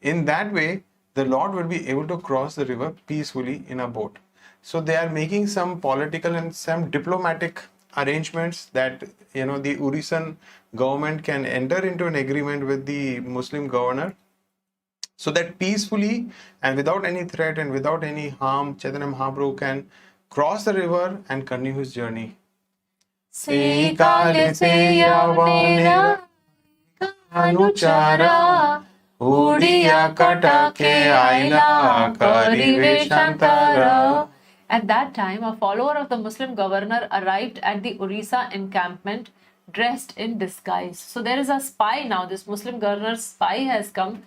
In that way, the Lord will be able to cross the river peacefully in a boat. So they are making some political and some diplomatic arrangements that the Orissan government can enter into an agreement with the Muslim governor, so that peacefully and without any threat and without any harm, Chaitanya Mahaprabhu can cross the river and continue his journey. Se kale se yavanera anuchara, udiya katake aila kariveshantara. At that time, a follower of the Muslim governor arrived at the Orissa encampment dressed in disguise. So there is a spy now. This Muslim governor's spy has come,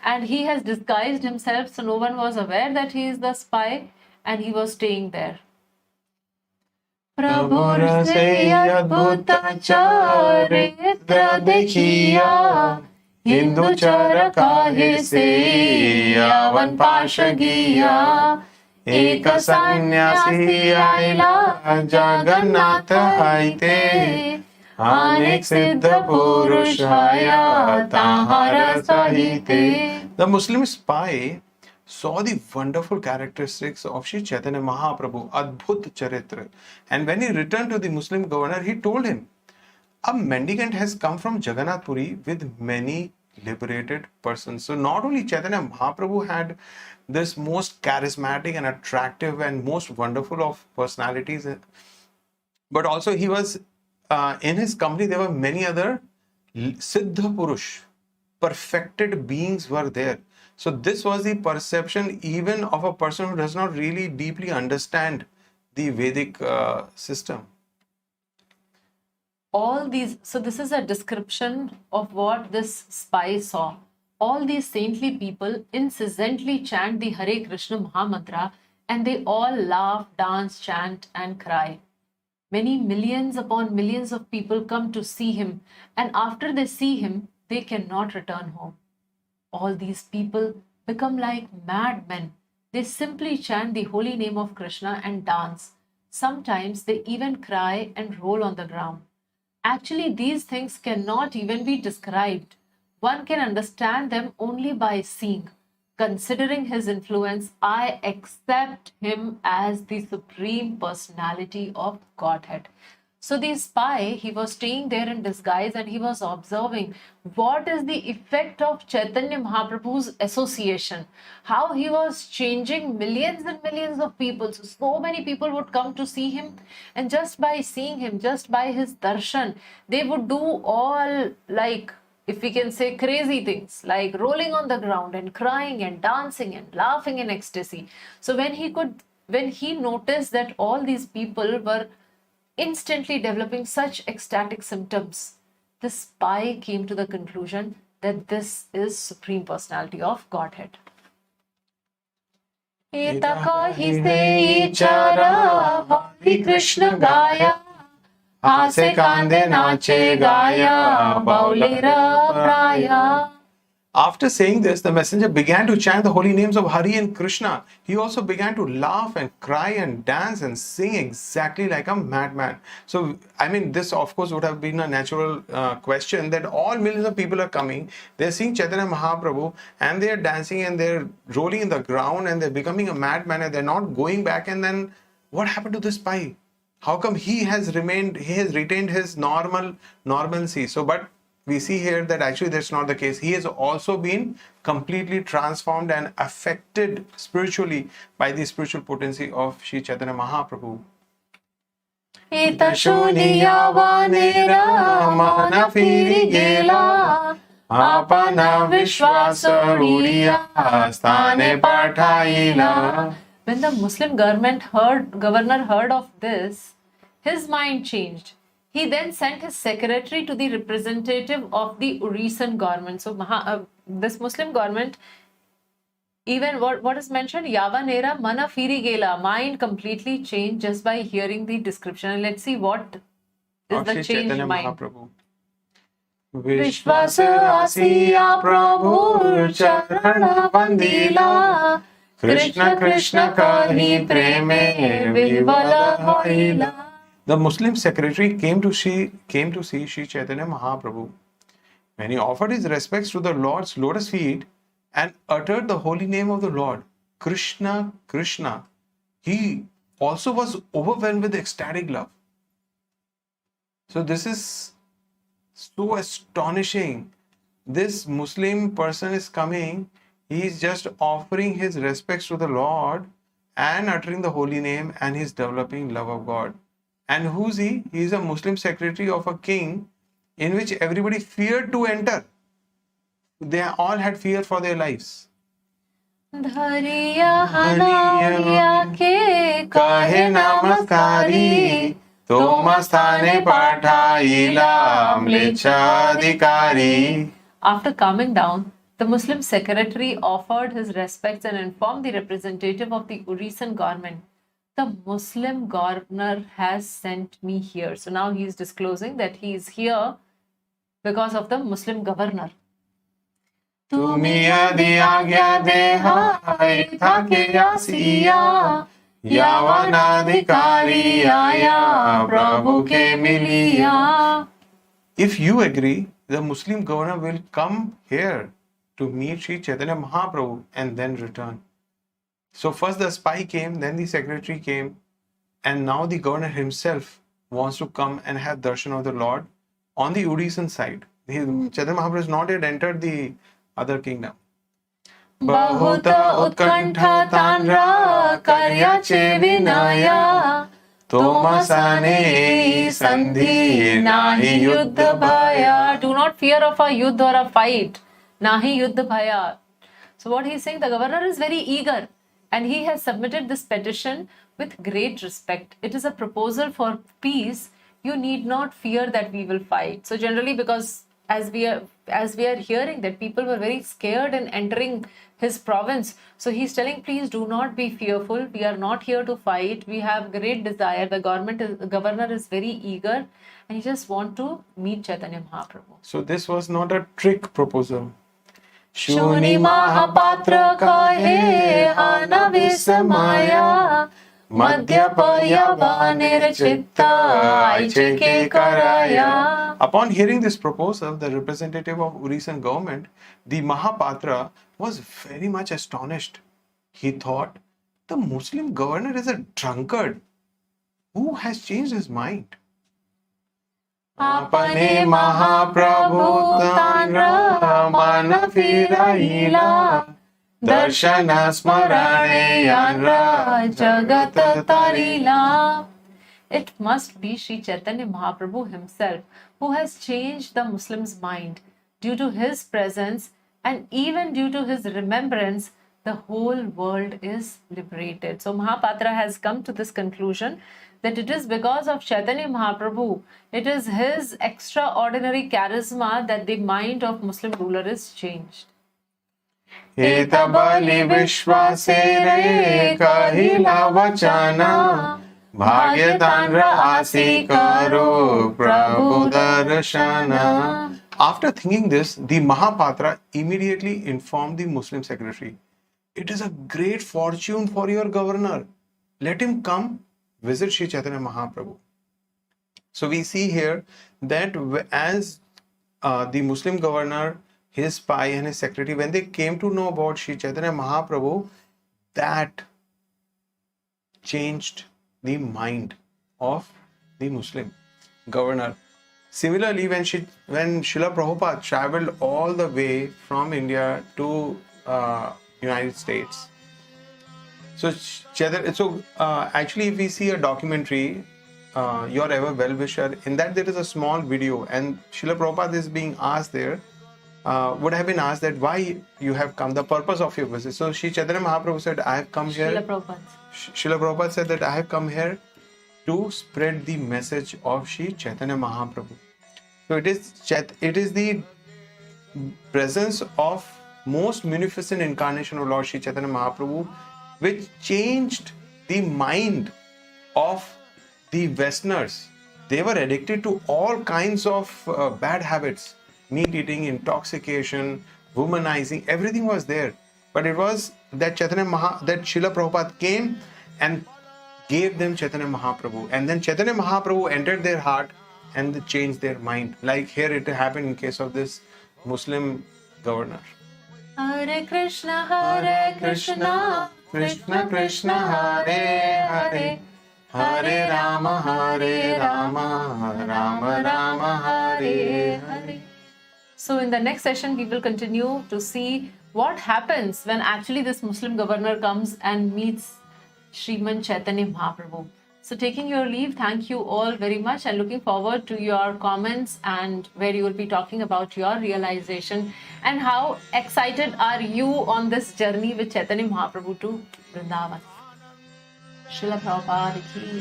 and he has disguised himself, so no one was aware that he is the spy, and he was staying there. Prabhur se adbhuta charitra dekhiya, Hindu chara kahe se yavan pashagiya. Eka sannyasi aila Jagannatha haite, Anek siddha purushaya tahara sahite. The Muslim spy saw the wonderful characteristics of Sri Chaitanya Mahaprabhu, Adbhut Charitra. And when he returned to the Muslim governor, he told him, a mendicant has come from Jagannath Puri with many liberated persons. So not only Chaitanya Mahaprabhu had this most charismatic and attractive and most wonderful of personalities, but also he was in his company there were many other Siddha Purush, perfected beings were there. So this was the perception even of a person who does not really deeply understand the Vedic system. All these, so this is a description of what this spy saw. All these saintly people incessantly chant the Hare Krishna Mahamantra, and they all laugh, dance, chant and cry. Many millions upon millions of people come to see him, and after they see him, they cannot return home. All these people become like madmen. They simply chant the holy name of Krishna and dance. Sometimes they even cry and roll on the ground. Actually, these things cannot even be described. One can understand them only by seeing. Considering his influence, I accept him as the Supreme Personality of Godhead. So the spy, he was staying there in disguise and he was observing what is the effect of Chaitanya Mahaprabhu's association, how he was changing millions and millions of people. So many people would come to see him, and just by seeing him, just by his darshan, they would do all, like, if we can say, crazy things, like rolling on the ground and crying and dancing and laughing in ecstasy. So when he noticed that all these people were instantly developing such ecstatic symptoms, the spy came to the conclusion that this is Supreme Personality of Godhead. Etakahi se chara Hari Krishna gaya, Ase kande nache gaya, Baulera praya. After saying this, the messenger began to chant the holy names of Hari and Krishna. He also began to laugh and cry and dance and sing exactly like a madman. So, I mean, this of course would have been a natural question that all millions of people are coming. They're seeing Chaitanya Mahaprabhu and they're dancing and they're rolling in the ground and they're becoming a madman and they're not going back. And then what happened to this spy? How come he has retained his normalcy? So, but we see here that actually that's not the case. He has also been completely transformed and affected spiritually by the spiritual potency of Sri Chaitanya Mahaprabhu. Ita shuniya vanera mana firi gela, apana vishwasa rudiya sthane pathaila. When the Muslim governor heard of this, his mind changed. He then sent his secretary to the representative of the Orisen government. So this Muslim government, even what is mentioned, Yavanera mana firi gela, mind completely changed just by hearing the description. And let's see what is the changed mind. Vishwasa asiya Prabhu charana vandila, Krishna Krishna kahi preme vivala hoila. The Muslim secretary came to see Sri Chaitanya Mahaprabhu. When he offered his respects to the Lord's lotus feet and uttered the holy name of the Lord, Krishna, Krishna, he also was overwhelmed with ecstatic love. So this is so astonishing. This Muslim person is coming, he is just offering his respects to the Lord and uttering the holy name, and he is developing love of God. And who's he? He is a Muslim secretary of a king in which everybody feared to enter. They all had fear for their lives. Dhariya hanariya ke kahe namaskari, tomasthane pathaila mlechadikari. After calming down, the Muslim secretary offered his respects and informed the representative of the Orisen government, the Muslim governor has sent me here. So now he is disclosing that he is here because of the Muslim governor. Tumiya diya deha thake asiya, yavanadhikari aya Prabhu ke miliya. If you agree, the Muslim governor will come here to meet Sri Chaitanya Mahaprabhu and then return. So first the spy came, then the secretary came, and now the governor himself wants to come and have darshan of the Lord on the Orisen side. Chaitanya Mahaprabhu has not yet entered the other kingdom. Bahuta utkantha tanra karya che vinaya, tomasane sandhi nahi yuddha bhaya. Do not fear of a yuddha or a fight. Nahi yuddha bhaya. So what he is saying, the governor is very eager. And he has submitted this petition with great respect. It is a proposal for peace. You need not fear that we will fight. So generally, because as we are hearing that people were very scared in entering his province, so he's telling, please do not be fearful. We are not here to fight. We have great desire. The governor is very eager, and he just want to meet Chaitanya Mahaprabhu. So this was not a trick proposal. Shuni Mahapatra kahe anavisamaya, Madhya Payavanirchitta Aichike Karaya. Upon hearing this proposal, the representative of Orissa government, the Mahapatra, was very much astonished. He thought, the Muslim governor is a drunkard. Who has changed his mind? Apane Mahaprabhu Tanra Mana Firaila Darshana Smarane Yanra Jagata Tarila. It must be Sri Chaitanya Mahaprabhu himself who has changed the Muslim's mind. Due to his presence and even due to his remembrance, the whole world is liberated. So Mahapatra has come to this conclusion that it is because of Chaitanya Mahaprabhu, it is his extraordinary charisma that the mind of Muslim ruler is changed. Eta bali vishwasere kahila vachana Bhagya tanra asi karo Prabhu darshana. After thinking this, the Mahapatra immediately informed the Muslim secretary, it is a great fortune for your governor. Let him come visit Sri Chaitanya Mahaprabhu. So we see here that as the Muslim governor, his spy and his secretary, when they came to know about Sri Chaitanya Mahaprabhu, that changed the mind of the Muslim governor. Similarly, when Srila Prabhupada traveled all the way from India to United States, actually, if we see a documentary, Your Ever Well-Wisher, in that there is a small video, and Srila Prabhupada is being asked there, would have been asked that why you have come, the purpose of your visit. So Sri Chaitanya Mahaprabhu said, I have come here. Srila Prabhupada said that I have come here to spread the message of Sri Chaitanya Mahaprabhu. So it is the presence of most munificent incarnation of Lord Sri Chaitanya Mahaprabhu which changed the mind of the Westerners. They were addicted to all kinds of bad habits, meat eating, intoxication, womanizing, everything was there. But it was that that Srila Prabhupada came and gave them Chaitanya Mahaprabhu. And then Chaitanya Mahaprabhu entered their heart and changed their mind. Like here it happened in case of this Muslim governor. Hare Krishna, Krishna Krishna, Hare Hare, Hare Rama, Rama Rama, Hare Hare. So in the next session, we will continue to see what happens when actually this Muslim governor comes and meets Sriman Chaitanya Mahaprabhu. So taking your leave, thank you all very much and looking forward to your comments and where you will be talking about your realization and how excited are you on this journey with Chaitanya Mahaprabhu to Vrindavan. Srila Prabhupada ki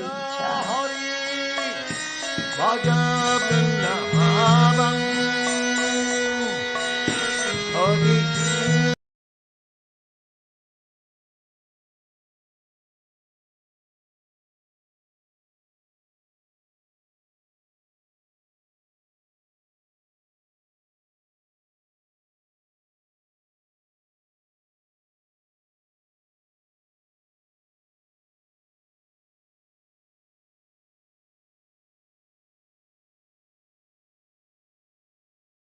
jai.